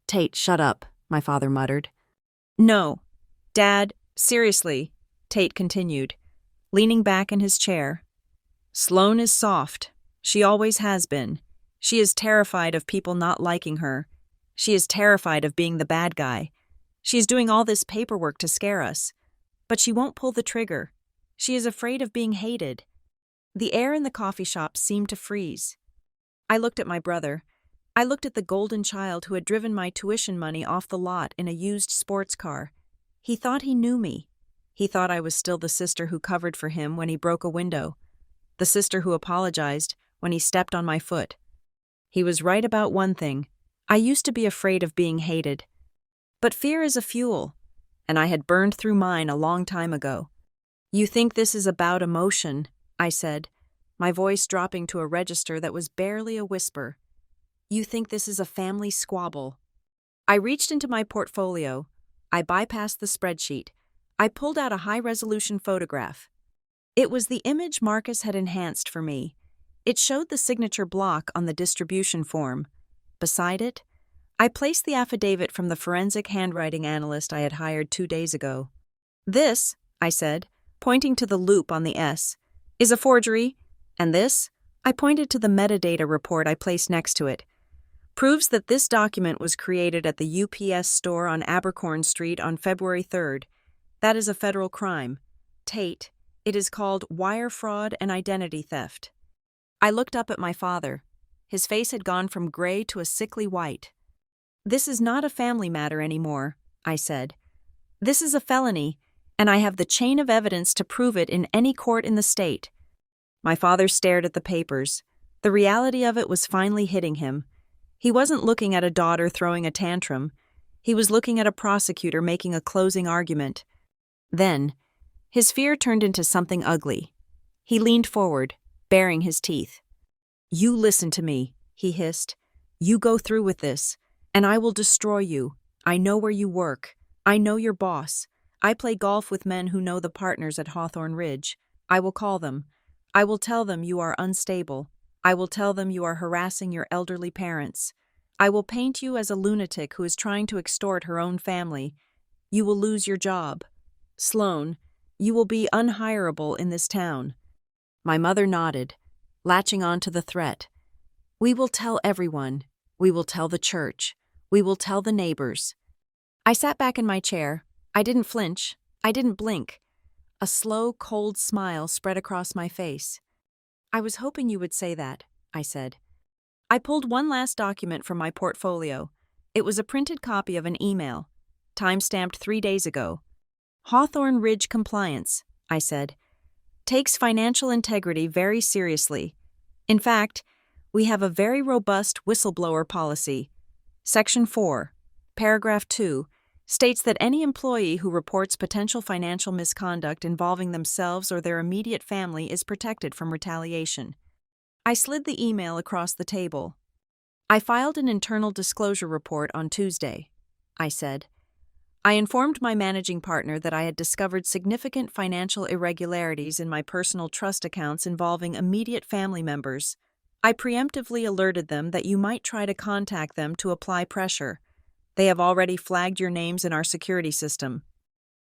A: "Tate, shut up," my father muttered. "No. Dad, seriously," Tate continued, leaning back in his chair. "Sloan is soft. She always has been. She is terrified of people not liking her. She is terrified of being the bad guy. She is doing all this paperwork to scare us. But she won't pull the trigger. She is afraid of being hated." The air in the coffee shop seemed to freeze. I looked at my brother. I looked at the golden child who had driven my tuition money off the lot in a used sports car. He thought he knew me. He thought I was still the sister who covered for him when he broke a window. The sister who apologized when he stepped on my foot. He was right about one thing. I used to be afraid of being hated. But fear is a fuel, and I had burned through mine a long time ago. "You think this is about emotion," I said, my voice dropping to a register that was barely a whisper. "You think this is a family squabble." I reached into my portfolio. I bypassed the spreadsheet. I pulled out a high-resolution photograph. It was the image Marcus had enhanced for me. It showed the signature block on the distribution form. Beside it, I placed the affidavit from the forensic handwriting analyst I had hired 2 days ago. "This," I said, pointing to the loop on the S, "is a forgery, and this," I pointed to the metadata report I placed next to it, "proves that this document was created at the UPS store on Abercorn Street on February 3rd. That is a federal crime. Tate, it is called wire fraud and identity theft." I looked up at my father. His face had gone from gray to a sickly white. "This is not a family matter anymore," I said. "This is a felony, and I have the chain of evidence to prove it in any court in the state." My father stared at the papers. The reality of it was finally hitting him. He wasn't looking at a daughter throwing a tantrum. He was looking at a prosecutor making a closing argument. Then, his fear turned into something ugly. He leaned forward, baring his teeth. "You listen to me," he hissed. "You go through with this, and I will destroy you. I know where you work. I know your boss. I play golf with men who know the partners at Hawthorne Ridge. I will call them. I will tell them you are unstable. I will tell them you are harassing your elderly parents. I will paint you as a lunatic who is trying to extort her own family. You will lose your job. Sloan, you will be unhireable in this town." My mother nodded, latching on to the threat. "We will tell everyone. We will tell the church. We will tell the neighbors." I sat back in my chair. I didn't flinch. I didn't blink. A slow, cold smile spread across my face. "I was hoping you would say that," I said. I pulled one last document from my portfolio. It was a printed copy of an email, time-stamped 3 days ago. "Hawthorne Ridge Compliance," I said, "takes financial integrity very seriously. In fact, we have a very robust whistleblower policy. Section 4, Paragraph 2, states that any employee who reports potential financial misconduct involving themselves or their immediate family is protected from retaliation. I slid the email across the table. I filed an internal disclosure report on Tuesday, I said. I informed my managing partner that I had discovered significant financial irregularities in my personal trust accounts involving immediate family members. I preemptively alerted them that you might try to contact them to apply pressure. They have already flagged your names in our security system.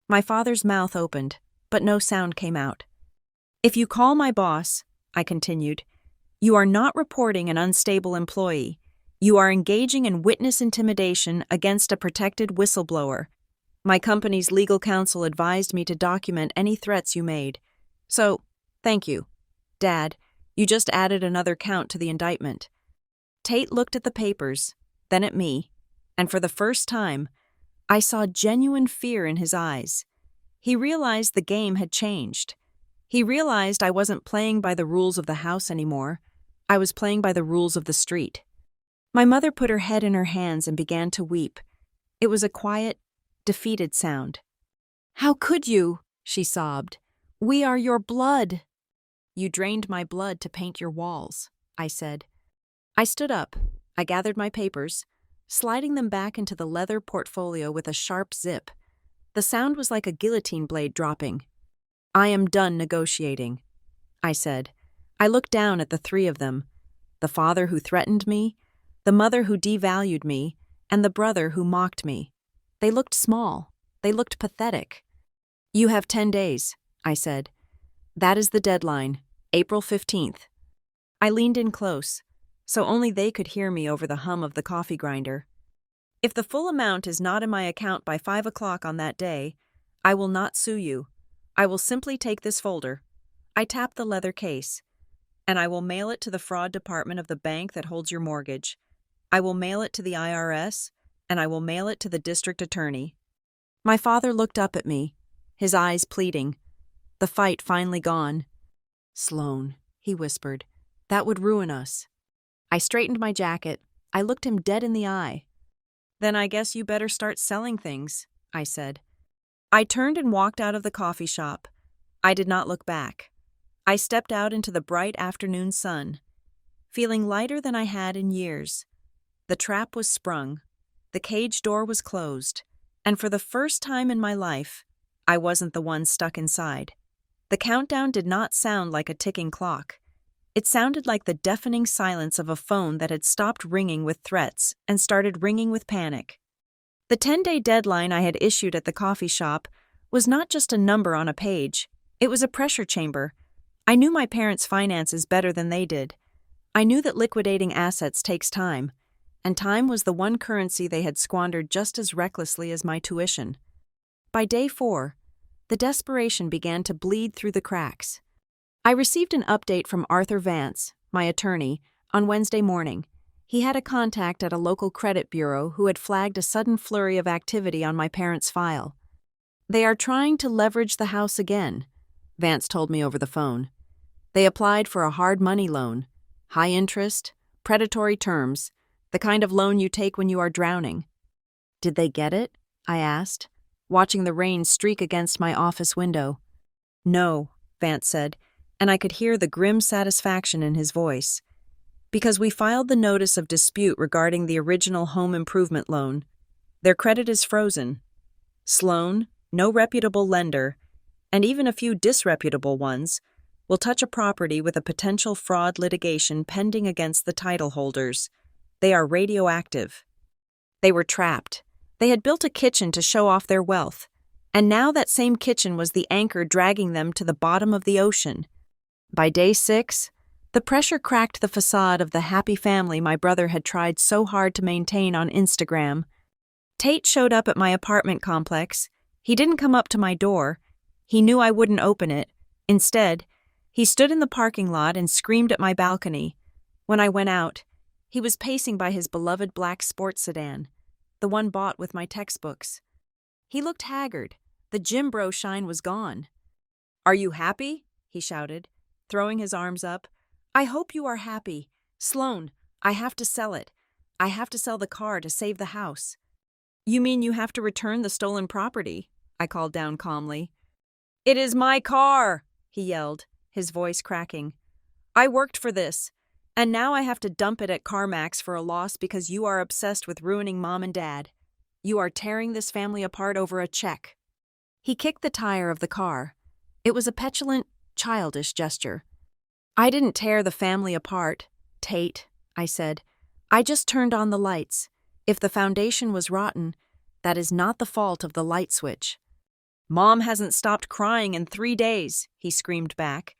A: My father's mouth opened, but no sound came out. If you call my boss, I continued, you are not reporting an unstable employee. You are engaging in witness intimidation against a protected whistleblower. My company's legal counsel advised me to document any threats you made. So, thank you. Dad, you just added another count to the indictment. Tate looked at the papers, then at me, and for the first time, I saw genuine fear in his eyes. He realized the game had changed. He realized I wasn't playing by the rules of the house anymore. I was playing by the rules of the street. My mother put her head in her hands and began to weep. It was a quiet, defeated sound. "How could you?" she sobbed. "We are your blood." "You drained my blood to paint your walls," I said. I stood up. I gathered my papers, sliding them back into the leather portfolio with a sharp zip. The sound was like a guillotine blade dropping. "I am done negotiating," I said. I looked down at the three of them, the father who threatened me, the mother who devalued me, and the brother who mocked me. They looked small. They looked pathetic. "You have 10 days, I said. "That is the deadline, April 15th. I leaned in close, so only they could hear me over the hum of the coffee grinder. "If the full amount is not in my account by 5 o'clock on that day, I will not sue you. I will simply take this folder." I tapped the leather case. "And I will mail it to the fraud department of the bank that holds your mortgage. I will mail it to the IRS, and I will mail it to the district attorney." My father looked up at me, his eyes pleading. The fight finally gone. "Sloan," he whispered, "that would ruin us." I straightened my jacket. I looked him dead in the eye. "Then I guess you better start selling things," I said. I turned and walked out of the coffee shop. I did not look back. I stepped out into the bright afternoon sun, feeling lighter than I had in years. The trap was sprung. The cage door was closed. And for the first time in my life, I wasn't the one stuck inside. The countdown did not sound like a ticking clock. It sounded like the deafening silence of a phone that had stopped ringing with threats and started ringing with panic. The 10-day deadline I had issued at the coffee shop was not just a number on a page. It was a pressure chamber. I knew my parents' finances better than they did. I knew that liquidating assets takes time, and time was the one currency they had squandered just as recklessly as my tuition. By day 4, the desperation began to bleed through the cracks. I received an update from Arthur Vance, my attorney, on Wednesday morning. He had a contact at a local credit bureau who had flagged a sudden flurry of activity on my parents' file. "They are trying to leverage the house again," Vance told me over the phone. "They applied for a hard money loan, high interest, predatory terms, the kind of loan you take when you are drowning." "Did they get it?" I asked, watching the rain streak against my office window. "No," Vance said, and I could hear the grim satisfaction in his voice. "Because we filed the notice of dispute regarding the original home improvement loan. Their credit is frozen. Sloan, no reputable lender, and even a few disreputable ones, will touch a property with a potential fraud litigation pending against the title holders. They are radioactive." They were trapped. They had built a kitchen to show off their wealth, and now that same kitchen was the anchor dragging them to the bottom of the ocean. By day 6, the pressure cracked the facade of the happy family my brother had tried so hard to maintain on Instagram. Tate showed up at my apartment complex. He didn't come up to my door. He knew I wouldn't open it. Instead, he stood in the parking lot and screamed at my balcony. When I went out, he was pacing by his beloved black sports sedan, the one bought with my textbooks. He looked haggard. The gym bro shine was gone. "Are you happy?" he shouted, throwing his arms up. "I hope you are happy. Sloan, I have to sell it. I have to sell the car to save the house." You mean you have to return the stolen property? I called down calmly. It is my car, he yelled, his voice cracking. I worked for this, and now I have to dump it at CarMax for a loss because you are obsessed with ruining Mom and Dad. You are tearing this family apart over a check. He kicked the tire of the car. It was a petulant, childish gesture. I didn't tear the family apart, Tate, I said. I just turned on the lights. If the foundation was rotten, that is not the fault of the light switch. Mom hasn't stopped crying in 3 days, he screamed back.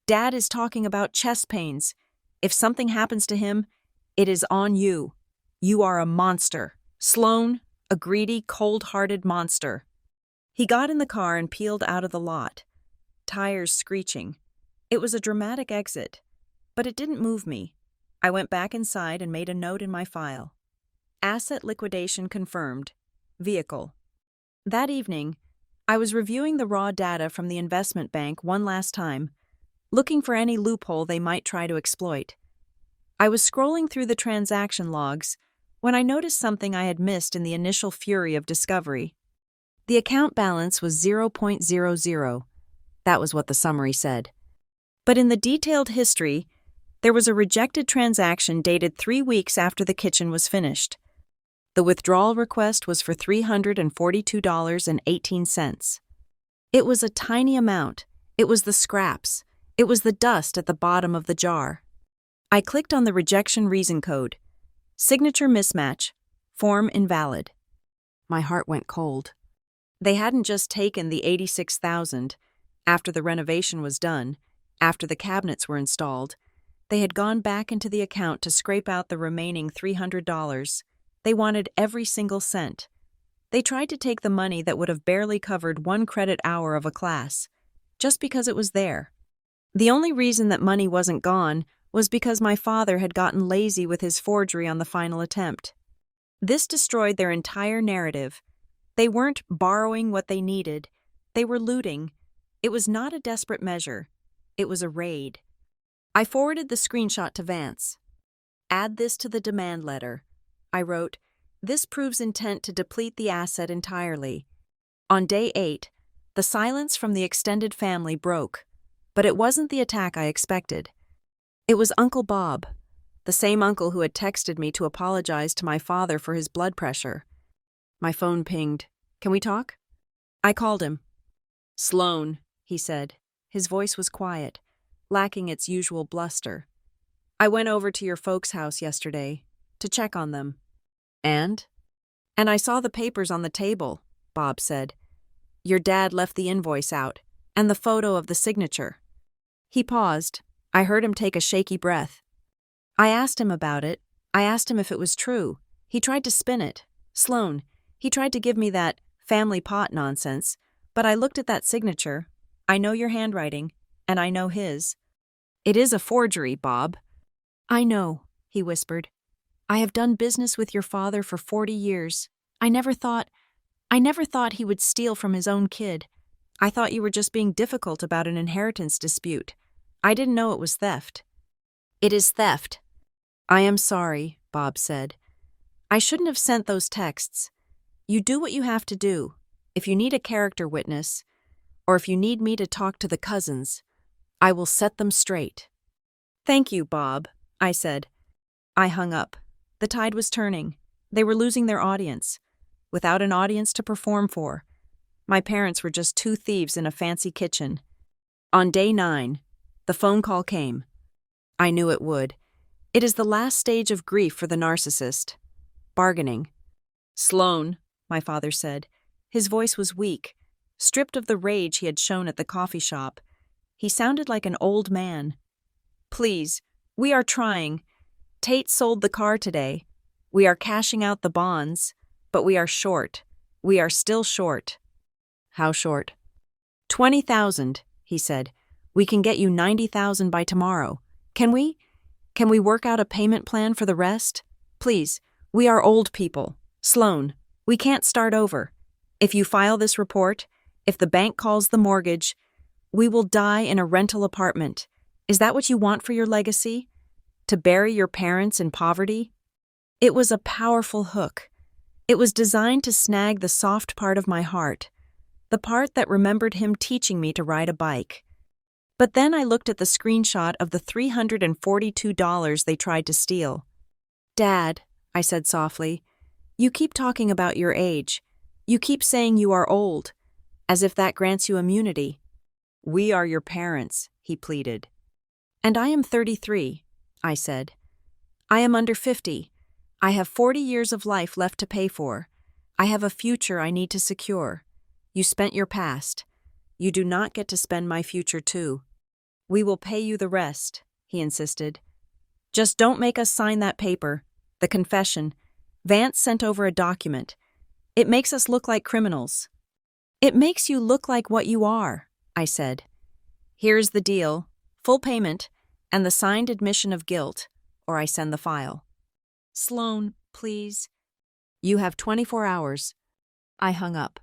A: Dad is talking about chest pains. If something happens to him, it is on you. You are a monster. Sloan, a greedy, cold-hearted monster. He got in the car and peeled out of the lot, tires screeching. It was a dramatic exit, but it didn't move me. I went back inside and made a note in my file. Asset liquidation confirmed. Vehicle. That evening, I was reviewing the raw data from the investment bank one last time, looking for any loophole they might try to exploit. I was scrolling through the transaction logs when I noticed something I had missed in the initial fury of discovery. The account balance was 0.00. That was what the summary said. But in the detailed history, there was a rejected transaction dated 3 weeks after the kitchen was finished. The withdrawal request was for $342.18. It was a tiny amount. It was the scraps. It was the dust at the bottom of the jar. I clicked on the rejection reason code. Signature mismatch. Form invalid. My heart went cold. They hadn't just taken the $86,000 after the renovation was done, after the cabinets were installed. They had gone back into the account to scrape out the remaining $300. They wanted every single cent. They tried to take the money that would have barely covered 1 credit hour of a class, just because it was there. The only reason that money wasn't gone was because my father had gotten lazy with his forgery on the final attempt. This destroyed their entire narrative. They weren't borrowing what they needed. They were looting. It was not a desperate measure. It was a raid. I forwarded the screenshot to Vance. Add this to the demand letter. I wrote, this proves intent to deplete the asset entirely. On day 8, the silence from the extended family broke, but it wasn't the attack I expected. It was Uncle Bob, the same uncle who had texted me to apologize to my father for his blood pressure. My phone pinged. Can we talk? I called him. Sloan, he said. His voice was quiet, lacking its usual bluster. I went over to your folks' house yesterday to check on them. And I saw the papers on the table, Bob said. Your dad left the invoice out, and the photo of the signature. He paused. I heard him take a shaky breath. I asked him about it. I asked him if it was true. He tried to spin it. Sloan, he tried to give me that family pot nonsense, but I looked at that signature. I know your handwriting, and I know his. It is a forgery, Bob. I know, he whispered. I have done business with your father for 40 years. I never thought he would steal from his own kid. I thought you were just being difficult about an inheritance dispute. I didn't know it was theft. It is theft. I am sorry, Bob said. I shouldn't have sent those texts. You do what you have to do. If you need a character witness, or if you need me to talk to the cousins, I will set them straight. Thank you, Bob, I said. I hung up. The tide was turning. They were losing their audience. Without an audience to perform for, my parents were just 2 thieves in a fancy kitchen. On day 9, the phone call came. I knew it would. It is the last stage of grief for the narcissist. Bargaining. Sloan, my father said. His voice was weak, stripped of the rage he had shown at the coffee shop. He sounded like an old man. Please, we are trying. Tate sold the car today. We are cashing out the bonds, but we are short. We are still short. How short? 20,000, he said. We can get you 90,000 by tomorrow. Can we? Can we work out a payment plan for the rest? Please, we are old people. Sloan, we can't start over. If you file this report, if the bank calls the mortgage, we will die in a rental apartment. Is that what you want for your legacy? To bury your parents in poverty? It was a powerful hook. It was designed to snag the soft part of my heart, the part that remembered him teaching me to ride a bike. But then I looked at the screenshot of the $342 they tried to steal. "Dad," I said softly, "you keep talking about your age. You keep saying you are old, as if that grants you immunity." "We are your parents," he pleaded. "And I am 33, I said. "I am under 50. I have 40 years of life left to pay for. I have a future I need to secure. You spent your past. You do not get to spend my future too. We will pay you the rest," he insisted. "Just don't make us sign that paper, the confession. Vance sent over a document. It makes us look like criminals." "It makes you look like what you are," I said. "Here's the deal, full payment, and the signed admission of guilt, or I send the file." "Sloan, please." "You have 24 hours. I hung up.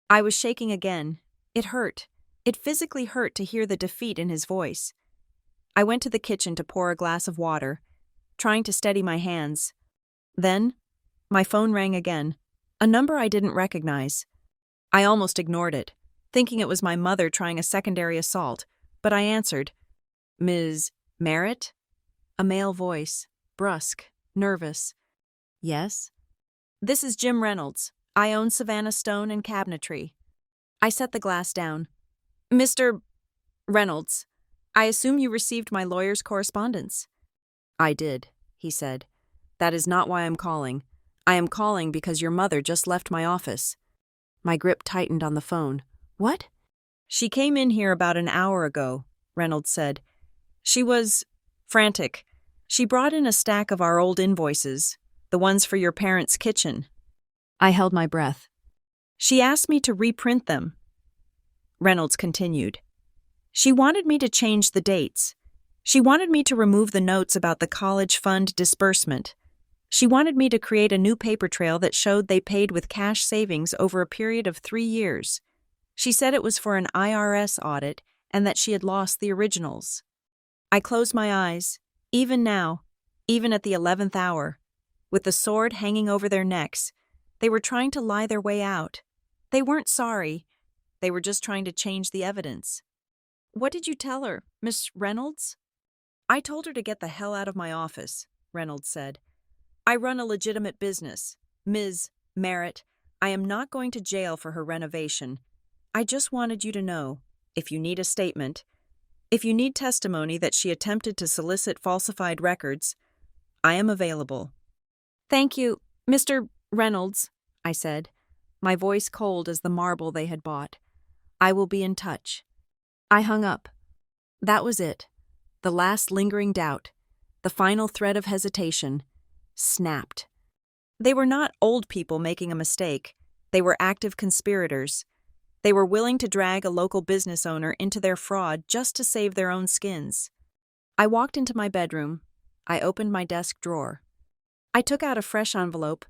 A: I was shaking again. It hurt. It physically hurt to hear the defeat in his voice. I went to the kitchen to pour a glass of water, trying to steady my hands. Then, my phone rang again, a number I didn't recognize. I almost ignored it, thinking it was my mother trying a secondary assault, but I answered. "Ms. Merritt?" A male voice, brusque, nervous. "Yes?" "This is Jim Reynolds. I own Savannah Stone and Cabinetry." I set the glass down. "Mr. Reynolds, I assume you received my lawyer's correspondence." "I did," he said. "That is not why I'm calling. I am calling because your mother just left my office." My grip tightened on the phone. "What?" "She came in here about an hour ago," Reynolds said. "She was frantic. She brought in a stack of our old invoices, the ones for your parents' kitchen." I held my breath. "She asked me to reprint them," Reynolds continued. "She wanted me to change the dates. She wanted me to remove the notes about the college fund disbursement. She wanted me to create a new paper trail that showed they paid with cash savings over a period of 3 years. She said it was for an IRS audit and that she had lost the originals." I closed my eyes, even now, even at the 11th hour. With the sword hanging over their necks, they were trying to lie their way out. They weren't sorry. They were just trying to change the evidence. "What did you tell her, Miss Reynolds?" "I told her to get the hell out of my office," Reynolds said. "I run a legitimate business. Ms. Merritt, I am not going to jail for her renovation. I just wanted you to know, if you need a statement, if you need testimony that she attempted to solicit falsified records, I am available." "Thank you, Mr. Reynolds," I said, my voice cold as the marble they had bought. "I will be in touch." I hung up. That was it. The last lingering doubt, the final thread of hesitation, snapped. They were not old people making a mistake. They were active conspirators. They were willing to drag a local business owner into their fraud just to save their own skins. I walked into my bedroom. I opened my desk drawer. I took out a fresh envelope.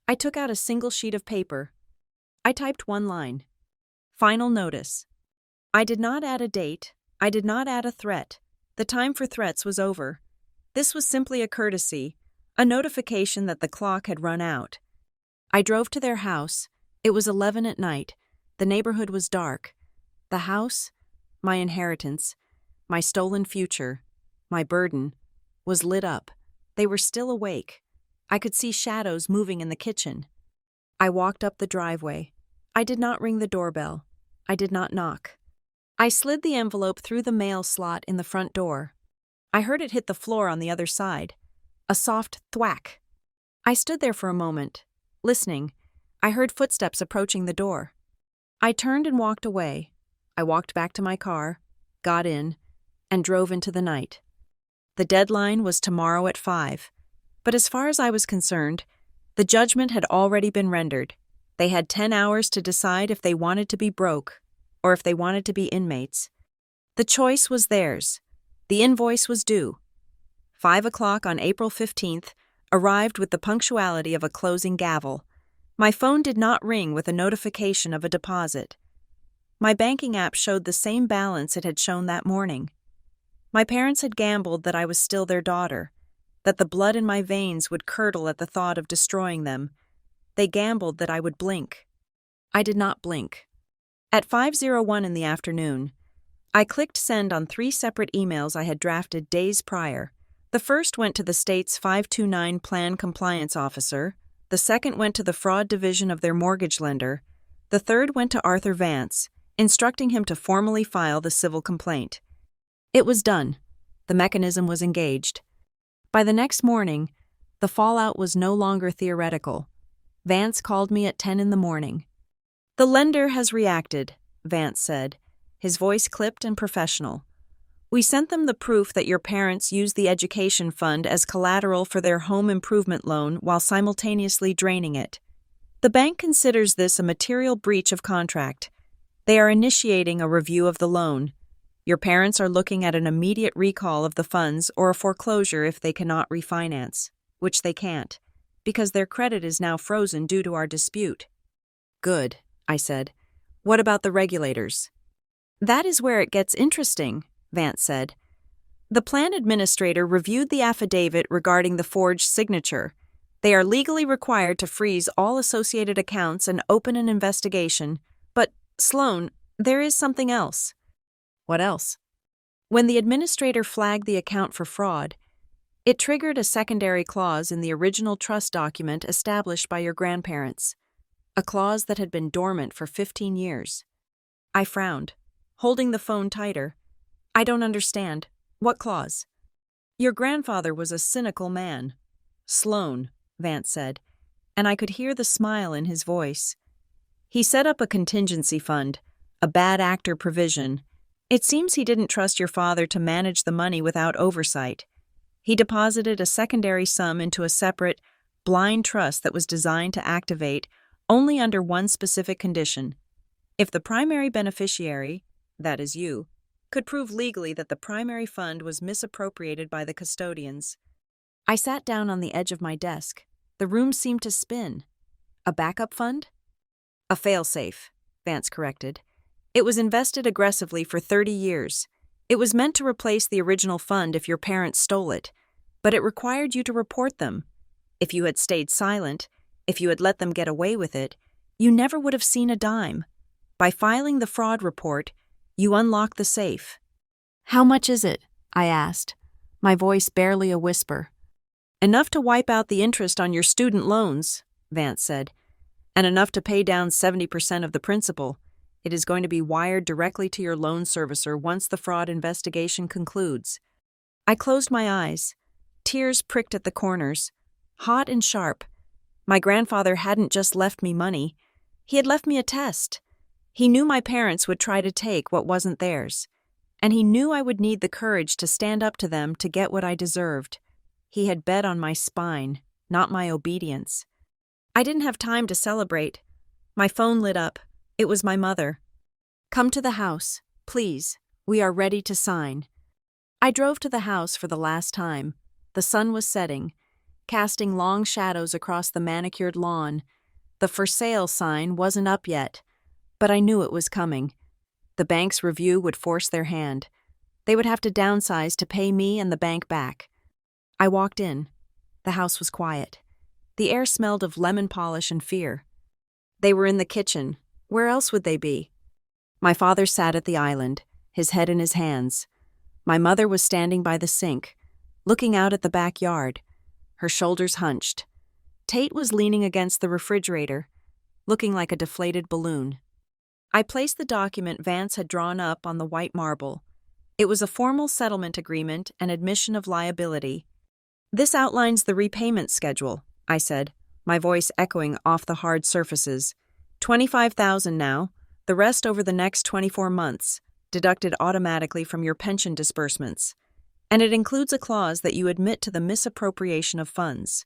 A: I took out a single sheet of paper. I typed one line. Final notice. I did not add a date. I did not add a threat. The time for threats was over. This was simply a courtesy, a notification that the clock had run out. I drove to their house. It was 11 at night. The neighborhood was dark. The house, my inheritance, my stolen future, my burden, was lit up. They were still awake. I could see shadows moving in the kitchen. I walked up the driveway. I did not ring the doorbell. I did not knock. I slid the envelope through the mail slot in the front door. I heard it hit the floor on the other side. A soft thwack. I stood there for a moment, listening. I heard footsteps approaching the door. I turned and walked away. I walked back to my car, got in, and drove into the night. The deadline was tomorrow at 5. But as far as I was concerned, the judgment had already been rendered. They had 10 hours to decide if they wanted to be broke or if they wanted to be inmates. The choice was theirs. The invoice was due. 5 o'clock on April 15th arrived with the punctuality of a closing gavel. My phone did not ring with a notification of a deposit. My banking app showed the same balance it had shown that morning. My parents had gambled that I was still their daughter, that the blood in my veins would curdle at the thought of destroying them. they gambled that I would blink. I did not blink. At 5:01 in the afternoon, I clicked send on 3 separate emails I had drafted days prior. The first went to the state's 529 Plan Compliance Officer, the second went to the Fraud Division of their mortgage lender, the third went to Arthur Vance, instructing him to formally file the civil complaint. It was done. The mechanism was engaged. By the next morning, the fallout was no longer theoretical. Vance called me at 10 in the morning. "The lender has reacted," Vance said, his voice clipped and professional. "We sent them the proof that your parents used the education fund as collateral for their home improvement loan while simultaneously draining it. The bank considers this a material breach of contract. They are initiating a review of the loan. Your parents are looking at an immediate recall of the funds or a foreclosure if they cannot refinance, which they can't, because their credit is now frozen due to our dispute." "Good," I said. "What about the regulators?" "That is where it gets interesting," Vance said. "The plan administrator reviewed the affidavit regarding the forged signature. They are legally required to freeze all associated accounts and open an investigation. But, Sloan, there is something else." "What else?" "When the administrator flagged the account for fraud, it triggered a secondary clause in the original trust document established by your grandparents, a clause that had been dormant for 15 years. I frowned, holding the phone tighter. "I don't understand. What clause?" "Your grandfather was a cynical man." "Sloan," Vance said, and I could hear the smile in his voice. "He set up a contingency fund, a bad actor provision. It seems he didn't trust your father to manage the money without oversight. He deposited a secondary sum into a separate, blind trust that was designed to activate only under one specific condition. If the primary beneficiary, that is you, could prove legally that the primary fund was misappropriated by the custodians." I sat down on the edge of my desk. The room seemed to spin. "A backup fund?" "A failsafe," Vance corrected. "It was invested aggressively for 30 years. It was meant to replace the original fund if your parents stole it, but it required you to report them. If you had stayed silent, if you had let them get away with it, you never would have seen a dime. By filing the fraud report, you unlocked the safe." "How much is it?" I asked, my voice barely a whisper. "Enough to wipe out the interest on your student loans," Vance said, "and enough to pay down 70% of the principal. It is going to be wired directly to your loan servicer once the fraud investigation concludes." I closed my eyes. Tears pricked at the corners, hot and sharp. My grandfather hadn't just left me money. He had left me a test. He knew my parents would try to take what wasn't theirs, and he knew I would need the courage to stand up to them to get what I deserved. He had bet on my spine, not my obedience. I didn't have time to celebrate. My phone lit up. It was my mother. "Come to the house, please. We are ready to sign." I drove to the house for the last time. The sun was setting, casting long shadows across the manicured lawn. The "for sale" sign wasn't up yet, but I knew it was coming. The bank's review would force their hand. They would have to downsize to pay me and the bank back. I walked in. The house was quiet. The air smelled of lemon polish and fear. They were in the kitchen. Where else would they be? My father sat at the island, his head in his hands. My mother was standing by the sink, looking out at the backyard, her shoulders hunched. Tate was leaning against the refrigerator, looking like a deflated balloon. I placed the document Vance had drawn up on the white marble. It was a formal settlement agreement and admission of liability. "This outlines the repayment schedule," I said, my voice echoing off the hard surfaces. $25,000 now, the rest over the next 24 months, deducted automatically from your pension disbursements. And it includes a clause that you admit to the misappropriation of funds.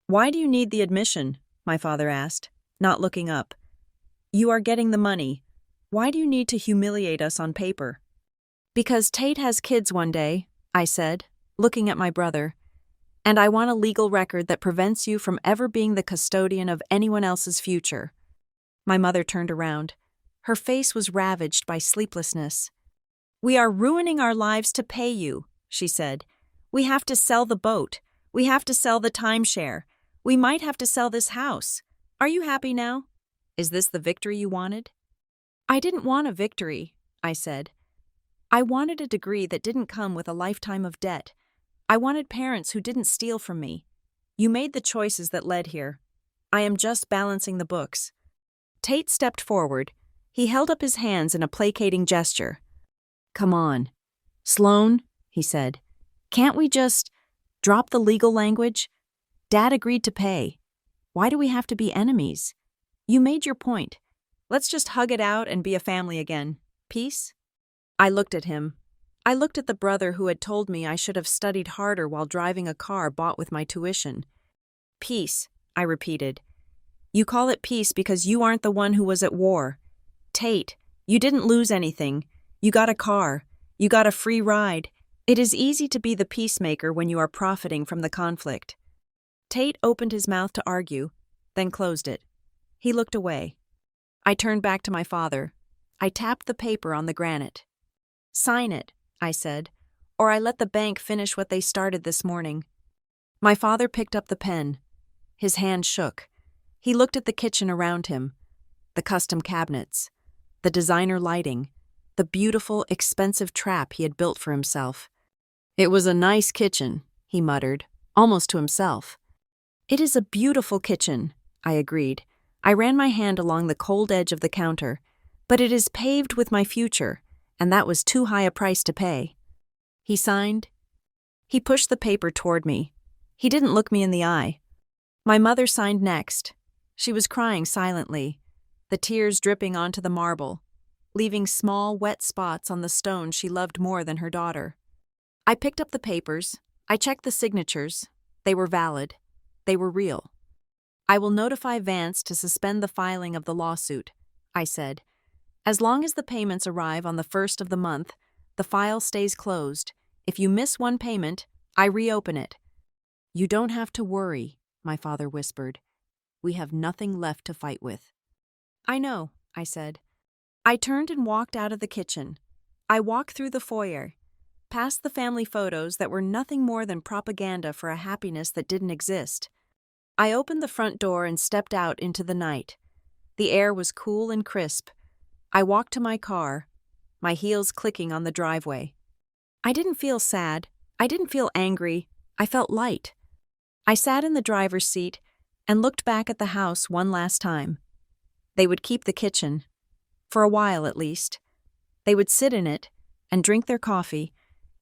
A: "Why do you need the admission?" my father asked, not looking up. "You are getting the money. Why do you need to humiliate us on paper?" "Because Tate has kids one day," I said, looking at my brother. "And I want a legal record that prevents you from ever being the custodian of anyone else's future." My mother turned around. Her face was ravaged by sleeplessness. "We are ruining our lives to pay you," she said. "We have to sell the boat. We have to sell the timeshare. We might have to sell this house. Are you happy now? Is this the victory you wanted? I didn't want a victory, I said. I wanted a degree that didn't come with a lifetime of debt. I wanted parents who didn't steal from me. You made the choices that led here. I am just balancing the books. Tate stepped forward. He held up his hands in a placating gesture. Come on. Sloan, he said. Can't we just drop the legal language? Dad agreed to pay. Why do we have to be enemies? You made your point. Let's just hug it out and be a family again. Peace? I looked at him. I looked at the brother who had told me I should have studied harder while driving a car bought with my tuition. Peace, I repeated. You call it peace because you aren't the one who was at war. Tate, you didn't lose anything. You got a car. You got a free ride. It is easy to be the peacemaker when you are profiting from the conflict. Tate opened his mouth to argue, then closed it. He looked away. I turned back to my father. I tapped the paper on the granite. Sign it, I said, or I let the bank finish what they started this morning. My father picked up the pen. His hand shook. He looked at the kitchen around him, the custom cabinets, the designer lighting, the beautiful, expensive trap he had built for himself. It was a nice kitchen, he muttered, almost to himself. It is a beautiful kitchen, I agreed. I ran my hand along the cold edge of the counter, but it is paved with my future, and that was too high a price to pay. He signed. He pushed the paper toward me. He didn't look me in the eye. My mother signed next. She was crying silently, the tears dripping onto the marble, leaving small, wet spots on the stone she loved more than her daughter. I picked up the papers. I checked the signatures. They were valid. They were real. I will notify Vance to suspend the filing of the lawsuit, I said. As long as the payments arrive on the 1st of the month, the file stays closed. If you miss one payment, I reopen it. You don't have to worry, my father whispered. We have nothing left to fight with. I know, I said. I turned and walked out of the kitchen. I walked through the foyer, past the family photos that were nothing more than propaganda for a happiness that didn't exist. I opened the front door and stepped out into the night. The air was cool and crisp. I walked to my car, my heels clicking on the driveway. I didn't feel sad. I didn't feel angry. I felt light. I sat in the driver's seat and looked back at the house one last time. They would keep the kitchen, for a while at least. They would sit in it and drink their coffee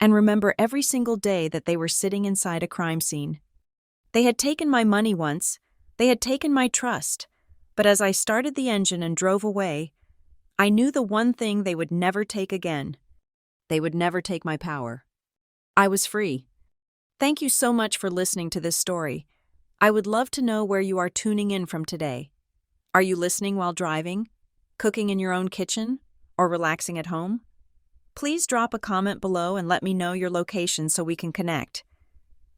A: and remember every single day that they were sitting inside a crime scene. They had taken my money once. They had taken my trust. But as I started the engine and drove away, I knew the one thing they would never take again. They would never take my power. I was free. Thank you so much for listening to this story. I would love to know where you are tuning in from today. Are you listening while driving, cooking in your own kitchen, or relaxing at home? Please drop a comment below and let me know your location so we can connect.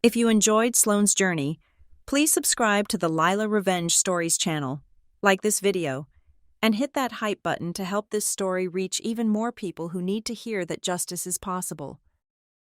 A: If you enjoyed Sloan's journey, please subscribe to the Lila Revenge Stories channel, like this video, and hit that hype button to help this story reach even more people who need to hear that justice is possible.